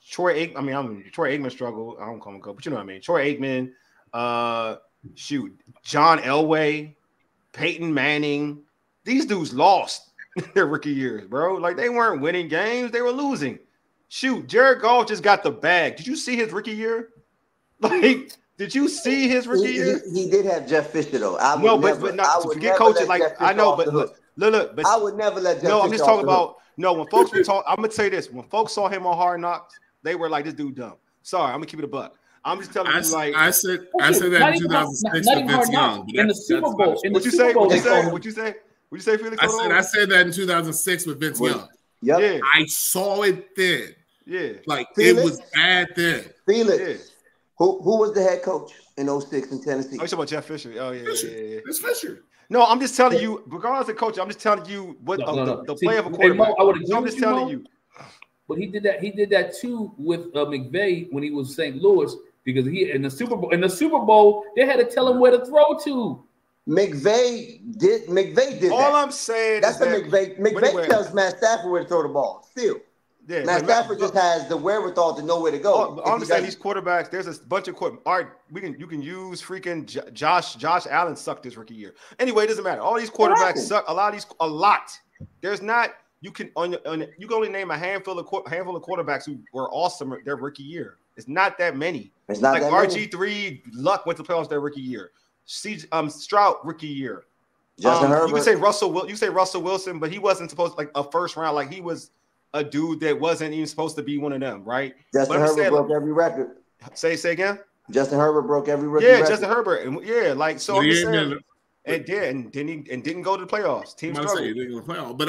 Troy Aikman struggled. I don't call him GOAT, but you know what I mean. Troy Aikman, John Elway, Peyton Manning. These dudes lost their rookie years, bro. Like they weren't winning games; they were losing. Jared Goff just got the bag. Did you see his rookie year? Did you see his rookie year? He did have Jeff Fisher though. But not forget coaches. Like I know, but look. But I would never let Jeff Fisher. No, I'm just talking about. No, when folks were talking, I'm gonna tell you this: when folks saw him on Hard Knocks, they were like, "This dude dumb." Sorry, I'm gonna keep it a buck. I'm just telling you, like I said that in 2006 with Vince Young. In the Super Bowl. What'd you say? What'd you say, Felix? I said that in 2006 with Vince Young. Yep. Yeah. I saw it then. Yeah. Like Felix? It was bad then. Felix. Yeah. Who was the head coach in 06 in Tennessee? Oh, you talking about Jeff Fisher? Oh yeah. It's Fisher. No, I'm just telling you, regardless of coach, I'm just telling you what the play of a quarterback. I'm just telling you. But he did that. He did that too with McVay when he was St. Louis, because he in the Super Bowl they had to tell him where to throw to. McVay did All that. I'm saying That's is the McVay. McVay tells Matt Stafford where to throw the ball. Still. Yeah, Matt Stafford just has the wherewithal to know where to go. I understand these quarterbacks. There's a bunch of quarterbacks. All right, you can use freaking Josh Allen sucked this rookie year. Anyway, it doesn't matter. All these quarterbacks suck. A lot. There's not. You can only name a handful of quarterbacks who were awesome their rookie year. It's not that many. It's not like that RG3 Luck went to the playoffs their rookie year. Stroud rookie year. Justin Herbert. You can say Russell Wilson, but he wasn't supposed to, like a first round. Like he was a dude that wasn't even supposed to be one of them, right? Justin Herbert broke every record. Say again. Justin Herbert broke every record. Justin Herbert, and so I'm just saying, and didn't go to the playoffs. Team struggled. He didn't go to the playoffs, but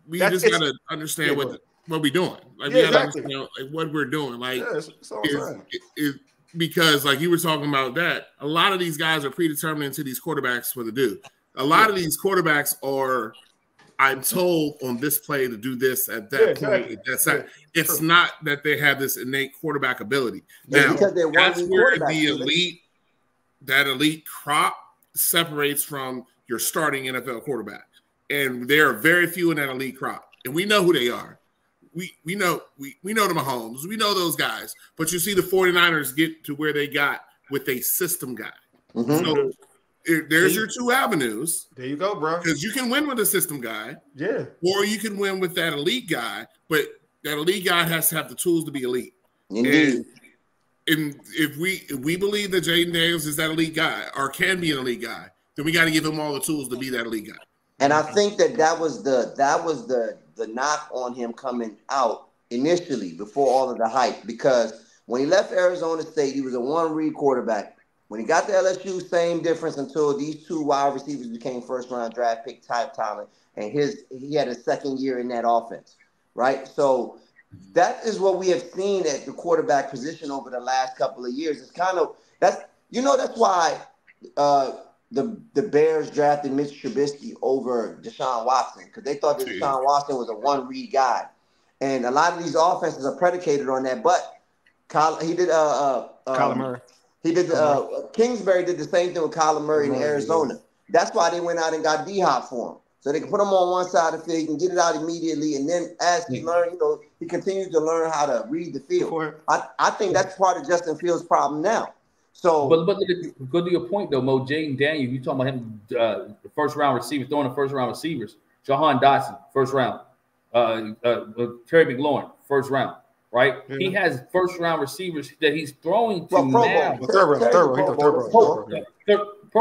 we just gotta understand what we're doing. Like we gotta understand like what we're doing. Like because like you were talking about that, a lot of these guys are predetermined into these quarterbacks what to do. A lot of these quarterbacks are. I'm told on this play to do this at that point. Exactly. It's not that they have this innate quarterback ability. Now, that's where the elite crop separates from your starting NFL quarterback. And there are very few in that elite crop. And we know who they are. We know the Mahomes. We know those guys. But you see the 49ers get to where they got with a system guy. Mm-hmm. So there's your two avenues. There you go, bro. Because you can win with a system guy. Yeah. Or you can win with that elite guy. But that elite guy has to have the tools to be elite. Indeed. And if we believe that Jayden Daniels is that elite guy or can be an elite guy, then we got to give him all the tools to be that elite guy. And I think that was the knock on him coming out initially before all of the hype, because when he left Arizona State, he was a one-read quarterback. When he got to LSU, same difference until these two wide receivers became first-round draft pick type talent, and he had a second year in that offense, right? So that is what we have seen at the quarterback position over the last couple of years. It's kind of that's why the Bears drafted Mitch Trubisky over Deshaun Watson, because they thought that Deshaun Watson was a one-read guy, and a lot of these offenses are predicated on that. But Kyler Murray. He did. Kingsbury did the same thing with Kyler Murray in Arizona. That's why they went out and got D-Hop for him, so they can put him on one side of the field. He can get it out immediately, and then as he learned, he continues to learn how to read the field. I think that's part of Justin Fields' problem now. So, but go to your point though, Mo. Jayden Daniels, you talking about him, the first round receiver, throwing the first round receivers. Jahan Dotson, first round. Terry McLaurin, first round. Right, he has first-round receivers that he's throwing to now. Pro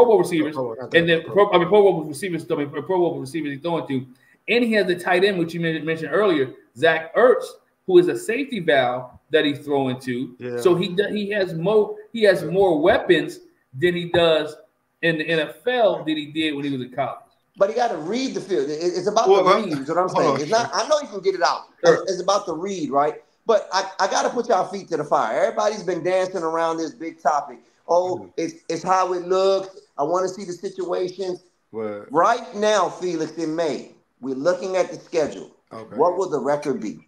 Bowl receivers, and then Pro Bowl receivers he's throwing to, and he has the tight end, which you mentioned earlier, Zach Ertz, who is a safety valve that he's throwing to. Yeah. So he has more weapons than he does in the NFL than he did when he was in college. But he got to read the field. It's about the read. Is what I'm saying. It's not. I know you can get it out. It's about the read, right? But I got to put y'all feet to the fire. Everybody's been dancing around this big topic. Oh, it's how it looks. I want to see the situations. What? Right now, Felix, in May, we're looking at the schedule. Okay. What will the record be?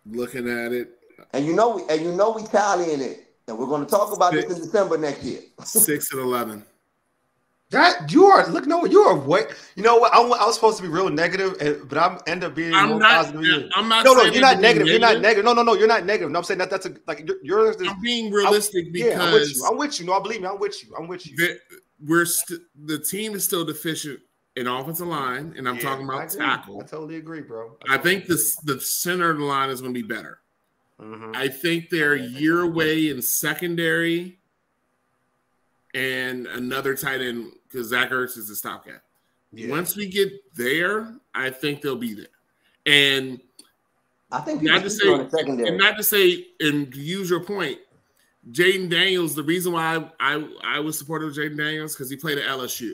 Looking at it. And you know we tallying it. And we're going to talk about this in December next year. 6-11. That you are what? You know what? I was supposed to be real negative, but I end up being more positive. I'm not. No, you're not negative. You're not negative. No, you're not negative. No, I'm saying that's yours. I'm being realistic because I'm with you. No, believe me, I'm with you. The team is still deficient an offensive line, and I'm talking about tackle. I totally agree, bro. I think the center of the line is going to be better. I think they're a year away in secondary and another tight end because Zach Ertz is the stopgap. Yeah. Once we get there, I think they'll be there. And I think not to say, and to use your point, Jaden Daniels, the reason why I was supportive of Jaden Daniels because he played at LSU,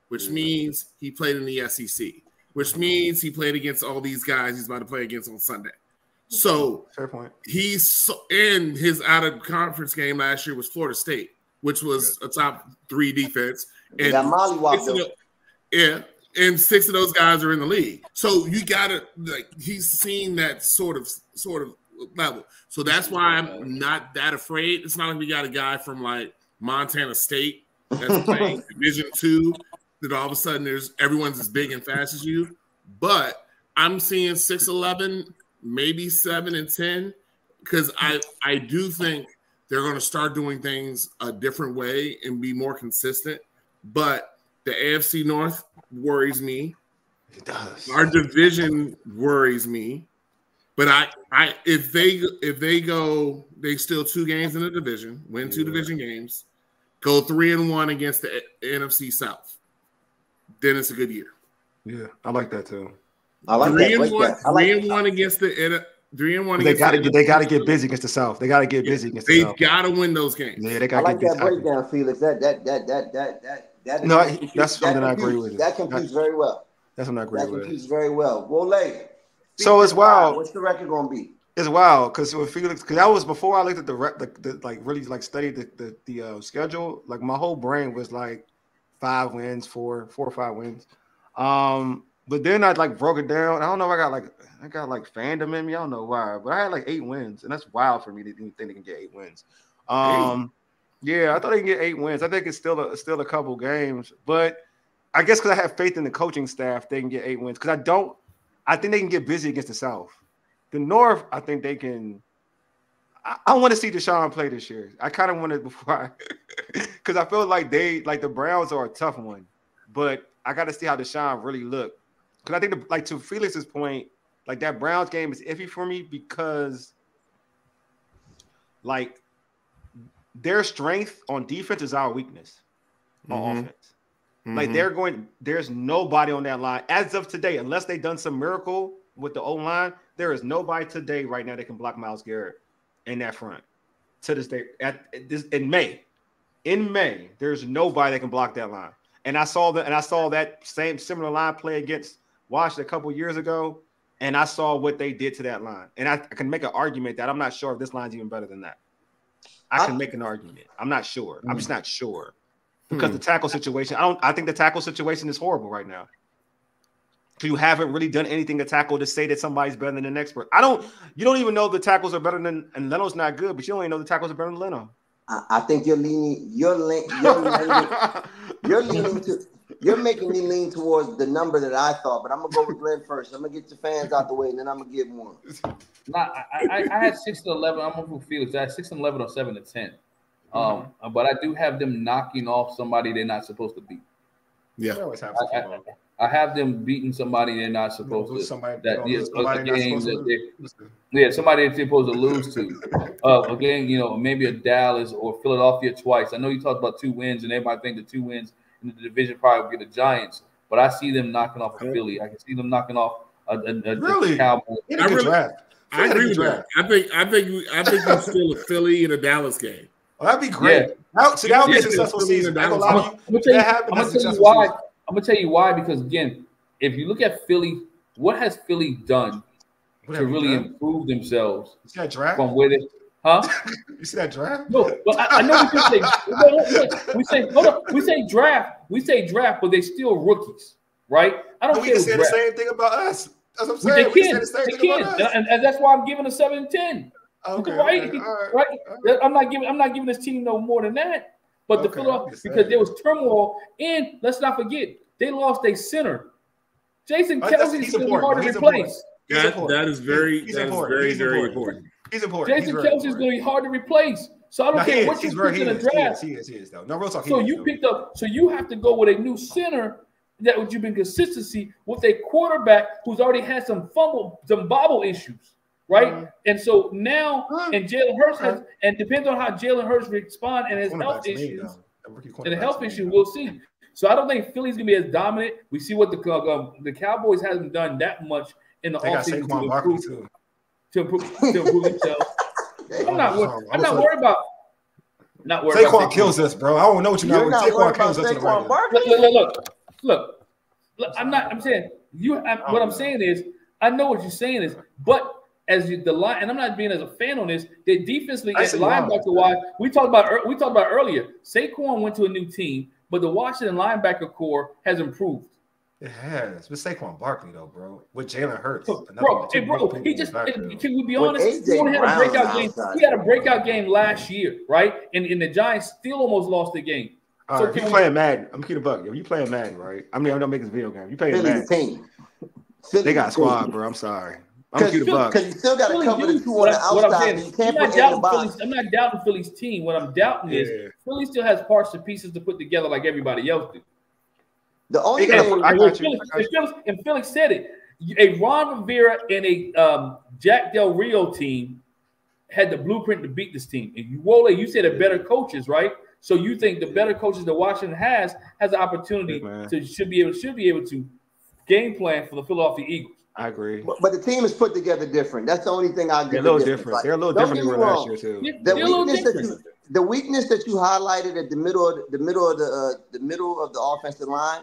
which means he played in the SEC, which means he played against all these guys he's about to play against on Sunday. So fair point. He's in his out of conference game last year was Florida State, which was a top 3 defense. And and 6 of those guys are in the league. So you gotta he's seen that sort of level. So that's why I'm not that afraid. It's not like we got a guy from like Montana State that's playing Division II that all of a sudden everyone's as big and fast as you. But I'm seeing 6'11", maybe 7 and 10, because I do think they're going to start doing things a different way and be more consistent. But the AFC North worries me. It does. Our division worries me. But if they go, they steal 2 games in the division, win 2 division games, go 3-1 against the NFC South, then it's a good year. Yeah, I like that too. I like 3-1 against the 3-1. They got to get busy against the South. They got to get busy against the South. They got to win those games. Yeah, they got to get busy. I like that breakdown, Felix. That's something I agree with. That computes very well. That's something I agree with. That computes very well. Wole. So it's wild. What's the record going to be? It's wild because with Felix, because that was before I looked at the studied the schedule. Like my whole brain was like 5 wins, 4 or 5 wins. But then I broke it down. I don't know. I got fandom in me. I don't know why, but I had 8 wins, and that's wild for me to even think they can get 8 wins. Yeah, I thought they can get 8 wins. I think it's still a couple games, but I guess because I have faith in the coaching staff, they can get 8 wins. Because I think they can get busy against the South. The North, I think they can. I want to see Deshaun play this year. I kind of wanted before because I feel like the Browns are a tough one, but I got to see how Deshaun really look. Because I think to Felix's point, that Browns game is iffy for me because their strength on defense is our weakness on offense. There's nobody on that line as of today, unless they done some miracle with the O-line. There is nobody today right now that can block Myles Garrett in that front. To this day, in May, there's nobody that can block that line. And I saw that similar line play against Washington a couple years ago, and I saw what they did to that line. And I can make an argument that I'm not sure if this line's even better than that. I can make an argument. I'm not sure. I'm just not sure. Because the tackle situation, I think the tackle situation is horrible right now. You haven't really done anything to tackle to say that somebody's better than the next person. You don't even know the tackles are better than, and Leno's not good, but you don't even know the tackles are better than Leno. I think you're making me lean towards the number that I thought, but I'm gonna go with Glenn first. I'm gonna get the fans out the way, and then I'm gonna give one. I had 6-11. I'm gonna Felix. I had 6-11 or 7-10. But I do have them knocking off somebody they're not supposed to beat. Yeah, I have them beating somebody they're not supposed to. Somebody they're supposed to lose to. Again, maybe a Dallas or Philadelphia twice. I know you talked about 2 wins, and everybody think the 2 wins in the division probably will be the Giants, but I see them knocking off a Philly. I can see them knocking off a Cowboys. I agree with that. I think we steal a Philly in a Dallas game. Oh, that'd be great. Yeah. That would be a successful season. I'm gonna tell you why. Because again, if you look at Philly, what has Philly done to really improve themselves? You see that draft? From where they, huh? You see that draft? No, but I know we say draft. We say draft, but they still rookies, right? I don't. We can say the same thing about us. That's what I'm saying. We can say the same thing about us. And that's why I'm giving a 7-10. Okay, right. I'm not giving this team no more than that. But because there was turmoil, and let's not forget they lost their center. Jason Kelce is going to be hard to replace. That is very important. He's important. Jason Kelce is going to be hard to replace. So I don't care what you pick in the draft. He is though. No, real talk. So you picked up. So you have to go with a new center that would you've been consistency with a quarterback who's already had some bobble issues, right? And so now, and Jalen Hurts and depends on how Jalen Hurts responds and his health issues. And the health issue, we'll see. So I don't think Philly's gonna be as dominant. We see what the Cowboys hasn't done that much in the offseason to improve themselves. I'm not worried about. Saquon kills us, bro. I don't know what you're not. Saquon kills us. Look. I'm not. I'm saying you. What I'm saying is, I know what you're saying is, but as the line, and I'm not being as a fan on this. The defensively, linebacker wise, we talked about earlier. Saquon went to a new team, but the Washington linebacker core has improved. It has. With Saquon Barkley, though, bro. With Jalen Hurts. Bro, he just, can we be honest? He had a breakout game. He had a breakout game last year, right? And the Giants still almost lost the game. So if you playing Madden, I'm keep the buck. If you playing Madden, right? I mean, I'm not making this video game. You playing Madden. Team. They got a squad, bro. I'm sorry. I'm keep the buck. Because you still got to cover the two on the outside. I'm not doubting Philly's team. What I'm doubting is Philly still has parts and pieces to put together like everybody else do. The only thing and Felix said it, a Ron Rivera and a Jack Del Rio team had the blueprint to beat this team. And you said the better coaches, right? So you think the better coaches that Washington has the opportunity to should be able to game plan for the Philadelphia Eagles. I agree. But the team is put together different. That's the only thing I'll give. They're a little different. Like, they're a little different than last year too. The weakness that you highlighted at the middle of the offensive line,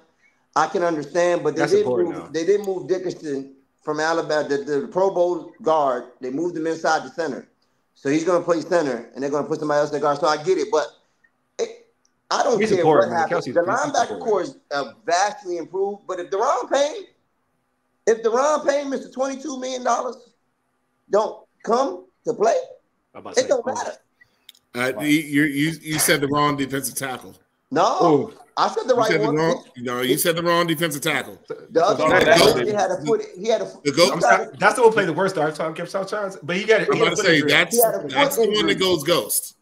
I can understand, but they did move Dickerson from Alabama, the Pro Bowl guard. They moved him inside the center. So he's going to play center, and they're going to put somebody else in the guard. So I get it, but I don't care what happens. The linebacker core is vastly improved, but if Deron Payne, Mr. $22 million, don't come to play, it don't matter. You said the wrong defensive tackle. No, I said the right one. You said the wrong defensive tackle. The other one, he had a foot. That's the one who played the worst. But he got. I'm about to say that's the one that goes ghost.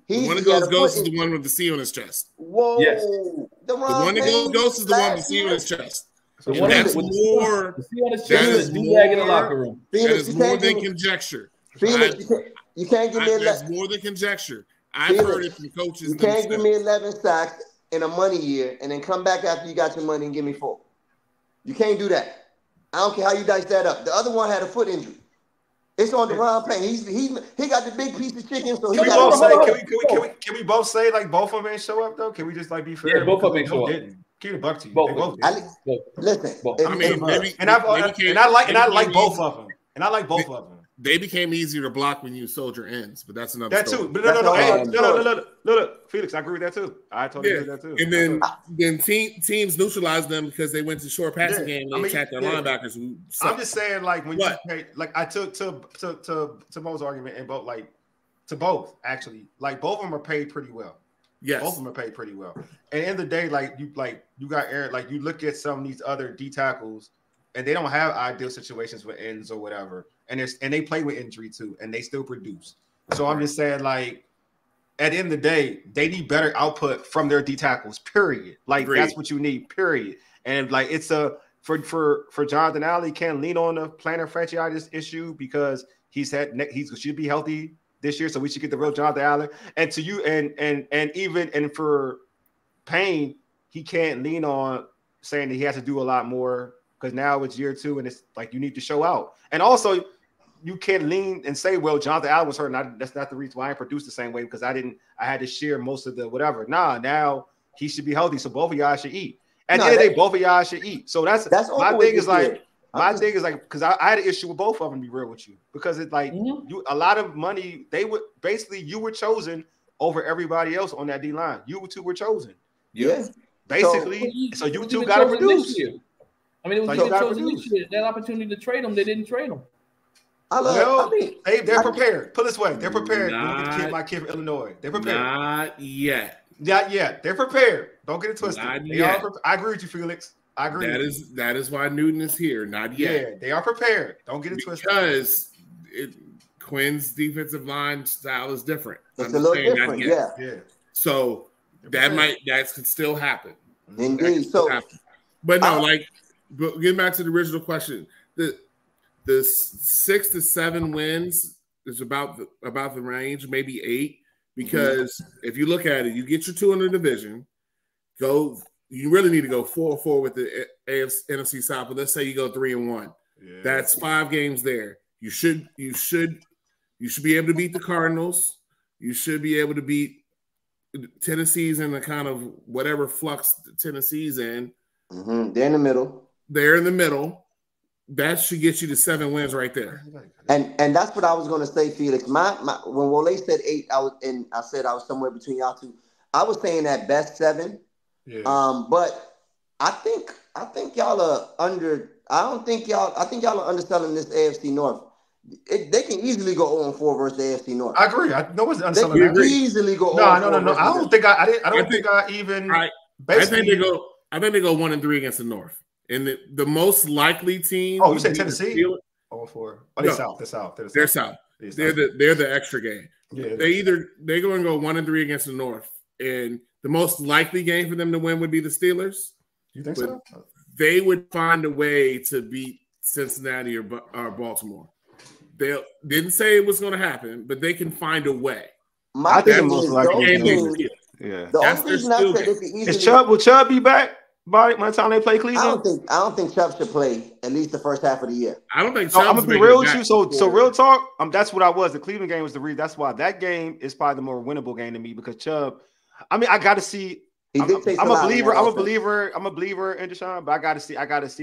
The one that goes ghost is the one with the C on his chest. Whoa! Yes. The one that goes ghost is the one with the C on his chest. So that's more. That is more than conjecture. You can't give me that's more than conjecture. I've heard it from coaches. You can't give me 11 sacks in a money year and then come back after you got your money and give me 4. You can't do that. I don't care how you dice that up. The other one had a foot injury. It's on Deron Payne. He got the big piece of chicken. So can we both say like both of them ain't show up though? Can we just like be fair? Yeah, both of them ain't show up. Keep the buck to you. Both. Listen, I mean, I like both of them. And I like both of them. They became easier to block when you sold your ends, but that's another story. Too. But no, Felix, I agree with that too. I totally agree with that too. And then teams neutralized them because they went to short passing game and they attacked their linebackers. I'm just saying, like when you pay, like I took to Mo's argument and both to both actually, like both of them are paid pretty well. Yes, both of them are paid pretty well. And in the day, you got Aaron, like you look at some of these other D tackles. And they don't have ideal situations with ends or whatever. And they play with injury too, and they still produce. So I'm just saying, like, at the end of the day, they need better output from their D tackles, period. Like, that's what you need, period. And like it's for Jonathan Allen, he can't lean on the plantar fasciitis issue because he should be healthy this year, so we should get the real Jonathan Allen. And to you, and for Payne, he can't lean on saying that he has to do a lot more. Because now it's year 2 and it's like you need to show out. And also, you can't lean and say, well, Jonathan Allen was hurt. And that's not the reason why I produced the same way because I had to share most of the whatever. Now he should be healthy. So both of y'all should eat. At the end of the day, both of y'all should eat. So that's my thing is like, because I had an issue with both of them, to be real with you. Because it's like a lot of money, you were chosen over everybody else on that D line. You two were chosen. Yeah. Basically, so you two got to produce. I mean, it was that opportunity to trade them. They didn't trade them. They're prepared. Put it this way, they're prepared. My kid from Illinois. They're prepared. Not yet. They're prepared. Don't get it twisted. I agree with you, Felix. I agree. That is why Newton is here. Not yet. Yeah, they are prepared. Don't get it twisted. Because Quinn's defensive line style is different. It's a little different. Yeah. So that could still happen. Indeed. But no, getting back to the original question, the 6 to 7 wins is about the range, maybe 8. Because if you look at it, you get your 2 in the division. You really need to go 4-4 with the NFC South. But let's say you go 3-1. Yeah. That's 5 games there. You should be able to beat the Cardinals. You should be able to beat Tennessee's in the kind of whatever flux Tennessee's in. Mm-hmm. They're in the middle. That should get you to 7 wins right there. And that's what I was going to say, Felix. When Wole said 8, I said I was somewhere between y'all two. I was saying at best 7. Yeah. But I think y'all are under. I think y'all are underselling this AFC North. They can easily go 0-4 versus the AFC North. I agree. No, it's underselling. They can easily go. No. I don't think I think they go. I think they go 1-3 against the North. And the most likely team. Oh, you said Tennessee? 0-4. Oh, they're South. They're South. They're the extra game. Yeah, they're going to go 1-3 against the North, and the most likely game for them to win would be the Steelers. You think so? They would find a way to beat Cincinnati or Baltimore. They didn't say it was going to happen, but they can find a way. I think the most likely game. Yeah. The only reason I said will Chubb be back by the time they play Cleveland? I don't think Chubb should play at least the first half of the year. I don't think. I'm gonna be real with you. So real talk. That's what I was. The Cleveland game was the reason. That's why that game is probably the more winnable game to me because Chubb. I mean, I got to see. I'm a believer in Deshaun, but I got to see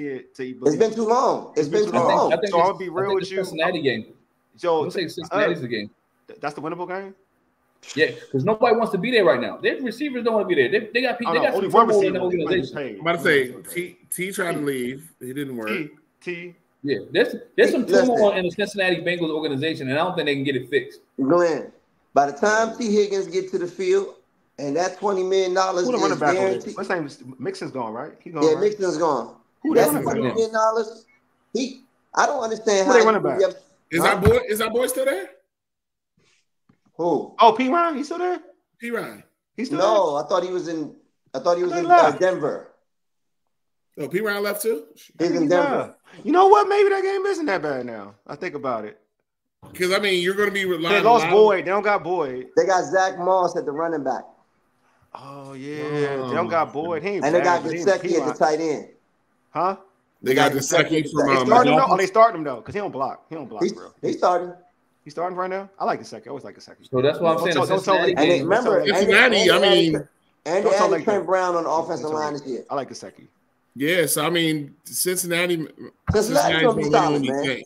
it to believe. It's been too long. It's been too long. So I'm gonna be real with you. Cincinnati game. So I'm saying Cincinnati's the game. That's the winnable game. Yeah, because nobody wants to be there right now. Their receivers don't want to be there. They got people. They got some trouble in the organization. I'm about to say T tried to leave. It didn't work. Yeah, there's some turmoil in the Cincinnati Bengals organization, and I don't think they can get it fixed. Glenn, by the time T Higgins get to the field, and that $20 million is guaranteed. What's name? Mixon's gone, right? He's gone. Yeah, right? Mixon's gone. That's $20 million. I don't understand how they running back. Is our boy still there? Who? Oh, P. Ryan, he's still there? P. Ryan. He's still there? I thought he was in Denver. Oh, P. Ryan left too? He's in Denver. You know what? Maybe that game isn't that bad now. I think about it. Because, I mean, you're going to be relying They lost Boyd. They don't got Boyd. They got Zach Moss at the running back. Oh, yeah. They don't got Boyd. And they got Gesicki at the tight end. Huh? They got Gesicki from they starting him, though, because he don't block. He don't block, bro. He's starting. He's starting right now? I like Gesicki. I always like Gesicki. So that's what I'm saying. Cincinnati, and they added Trent Brown on the offensive line this year. I like Gesicki. Yeah, so, I mean, Cincinnati's going to be solid, man.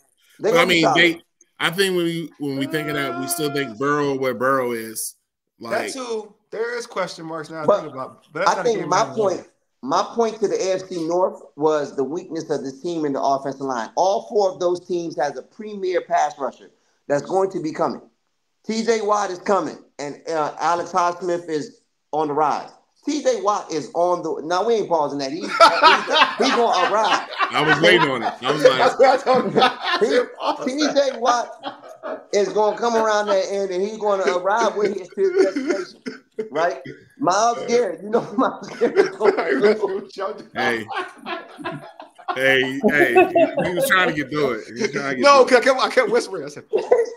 I think when we think of that, we still think Burrow where Burrow is. That too. There is question marks now. But I think my point to the AFC North was the weakness of the team in the offensive line. All 4 of those teams has a premier pass rusher that's going to be coming. TJ Watt is coming, and Alex Highsmith is on the rise. TJ Watt is on the. Now we ain't pausing that. He's going to arrive. I was waiting on it. I was like, TJ Watt is going to come around that end, and he's going to arrive where he is to his destination. Right? Myles Garrett, you know Myles Garrett. Hey, he was trying to get through it. I kept whispering. I said,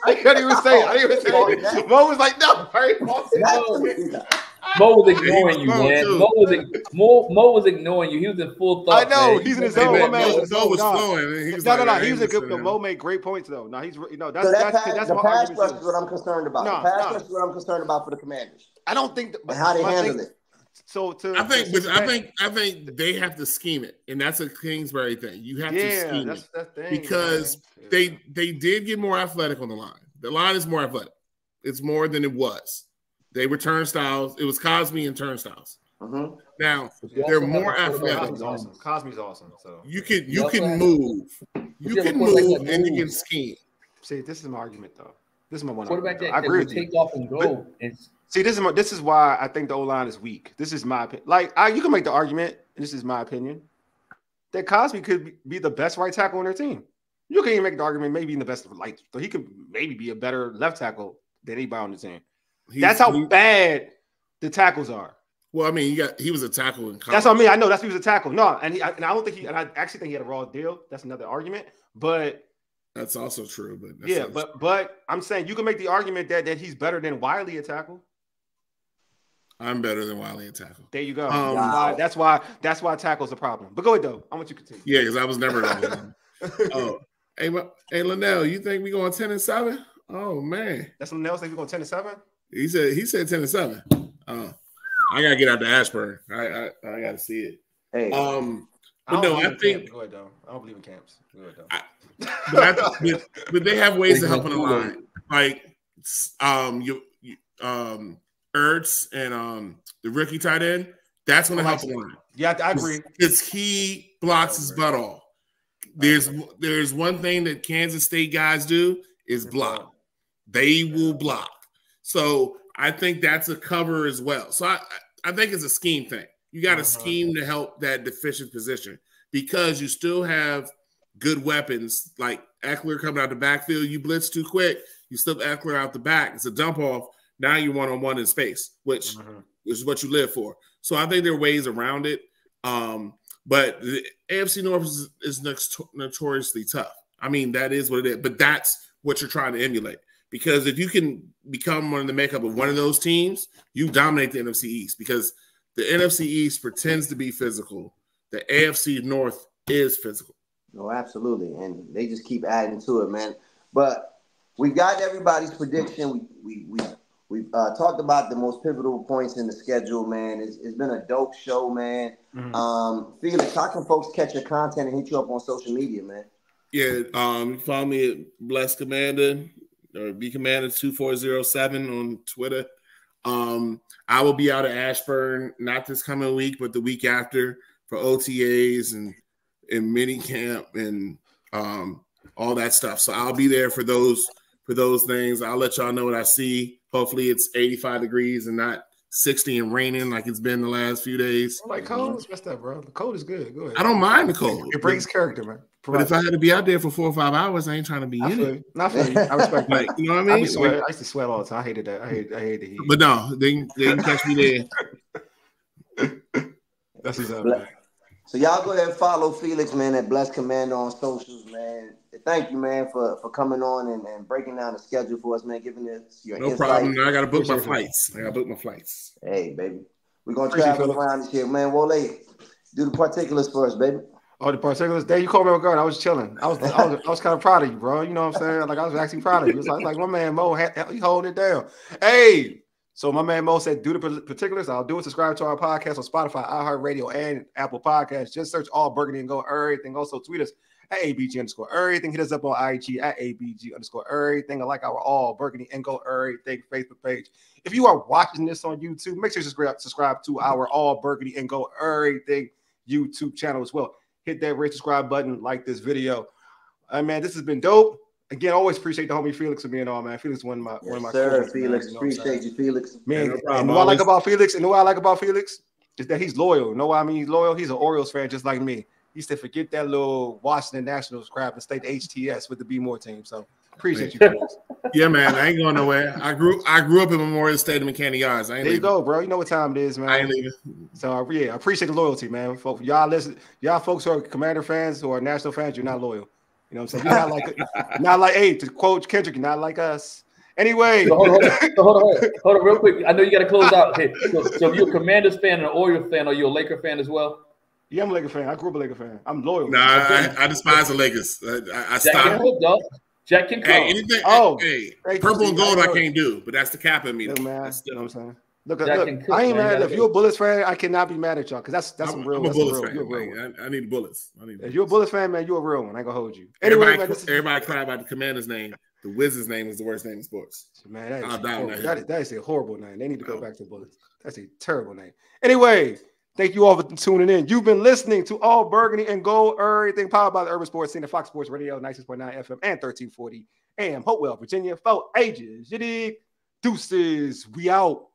I couldn't even say it. Mo was like, no. Mo was ignoring you, man. Mo was ignoring you. He was in full thought. I know. Man. He's in his zone. Mo was flowing. He was He was a good. Mo made great points though. No, he's that's the pass rush is what I'm concerned about. The pass rush is what I'm concerned about for the Commanders. I don't think and how they handle it. So I think they have to scheme it, and that's a Kingsbury thing. You have to scheme it because they did get more athletic on the line. The line is more athletic. It's more than it was. They were turnstiles. It was Cosme and turnstiles. Mm-hmm. Now they're more athletic. Cosme's awesome. So you can move. You can move and you can scheme. See, this is my argument though. This is my one. Quarterback that will take off and go. See, this is why I think the O-line is weak. This is my opinion. You can make the argument, and this is my opinion, that Cosme could be the best right tackle on their team. You can even make the argument maybe the best so he could maybe be a better left tackle than anybody on the team. That's how bad the tackles are. Well, I mean, he was a tackle in college. That's what I mean. I know he was a tackle. No, and I don't think I actually think he had a raw deal. That's another argument. But that's also true. But but I'm saying you can make the argument that he's better than Wiley at tackle. I'm better than Wiley at tackle. There you go. Wow. That's why tackle's a problem. But go ahead though. I want you to continue. Yeah, because I was never that. Oh, hey, Linnell, you think we going 10-7? Oh man, that's what Linnell said. We going 10-7. He said 10-7. I gotta get out to Ashburn. I gotta see it. Hey, but no, I think. Go ahead though. I don't believe in camps. Go ahead though. But they have ways to help on the line, like Ertz and the rookie tight end. That's going to help the line. Yeah, I agree. Because he blocks his butt off. There's one thing that Kansas State guys do is block. They will block. So I think that's a cover as well. So I think it's a scheme thing. You got a scheme to help that deficient position because you still have good weapons like Eckler coming out the backfield. You blitz too quick, you slip Eckler out the back. It's a dump off. Now you're one-on-one in space, which is what you live for. So I think there are ways around it. But the AFC North is notoriously tough. I mean, that is what it is. But that's what you're trying to emulate. Because if you can become one of the makeup of one of those teams, you dominate the NFC East. Because the NFC East pretends to be physical. The AFC North is physical. No, absolutely. And they just keep adding to it, man. But we got everybody's prediction. We've talked about the most pivotal points in the schedule, man. It's been a dope show, man. Felix, how can folks catch your content and hit you up on social media, man? Yeah, you can follow me at Blessed Commander or BCommander2407 on Twitter. I will be out at Ashburn, not this coming week, but the week after for OTAs and mini camp and all that stuff. So I'll be there for those things. I'll let y'all know what I see. Hopefully it's 85 degrees and not 60 and raining like it's been the last few days. I like cold. That's that, bro. The cold is good. Go ahead. I don't mind the cold. It brings character, man. But if I had to be out there for 4 or 5 hours, I ain't trying to be in it. Not for you. I respect that. Like, you know what I mean? I used to sweat all the time. I hated that. I hate the heat. But no, they can catch me there. That's exactly. So y'all go ahead and follow Felix, man, at Blessed Commander on socials, man. Thank you, man, for coming on and breaking down the schedule for us, man, giving us your insight. No problem. Now I got to book my flights. Hey, baby. We're going to travel around this year, man. Wole, do the particulars for us, baby. Oh, the particulars. There you called me a girl. I was chilling. I was kind of proud of you, bro. You know what I'm saying? Like I was actually proud of you. It's like my man Mo, he holding it down. Hey, so my man Mo said, do the particulars. I'll do it. Subscribe to our podcast on Spotify, iHeartRadio, and Apple Podcasts. Just search All Burgundy and Go Everything. Also tweet us at ABG_everything. Hit us up on IG at ABG_everything. I like our All Burgundy and Go Everything Facebook page. If you are watching this on YouTube, make sure you subscribe to our All Burgundy and Go Everything YouTube channel as well. Hit that red subscribe button, like this video. Man, this has been dope. Again, always appreciate the homie Felix for being on, man. Felix one of my sir, Felix. Man, appreciate you, Felix. Man, and what I like about Felix is that he's loyal. You know what I mean? He's loyal. He's an Orioles fan just like me. He said, forget that little Washington Nationals crap and stay the HTS with the B More team. So appreciate you, Felix. Yeah, man. I ain't going nowhere. I grew up in Memorial Stadium in Candy Yards. There you go, bro. You know what time it is, man. I ain't leaving. So yeah, I appreciate the loyalty, man. Y'all listen, y'all folks who are Commander fans who are National fans, you're not loyal. You know what I'm saying? You're not like, hey, to quote Kendrick, you're not like us. Anyway, hold on, real quick. I know you got to close out. Hey, so if you're a Commanders fan and an Orioles fan, are you a Laker fan as well? Yeah, I'm a Laker fan. I grew up a Laker fan. I'm loyal. Nah, I despise the Lakers. I stopped. Jack can cook. Hey, anything. Hey, purple and gold I can't do, but that's the cap in me. Man, you know what I'm saying? Look, I ain't mad. If you're a Bullets fan, I cannot be mad at y'all because that's some real. I'm a Bullets fan. You're a real one. I need Bullets. If you're a Bullets fan, man, you're a real one. I ain't gonna hold you. Anyway, everybody cry about the Commander's name. The Wizards' name is the worst name in sports. Man, that is a horrible name. They need to go back to Bullets. That's a terrible name. Anyway, thank you all for tuning in. You've been listening to All Burgundy and Gold, everything powered by the Urban Sports Scene at Fox Sports Radio, 96.9 FM and 1340 AM, Hopewell, Virginia. For ages, you dig? Deuces, we out.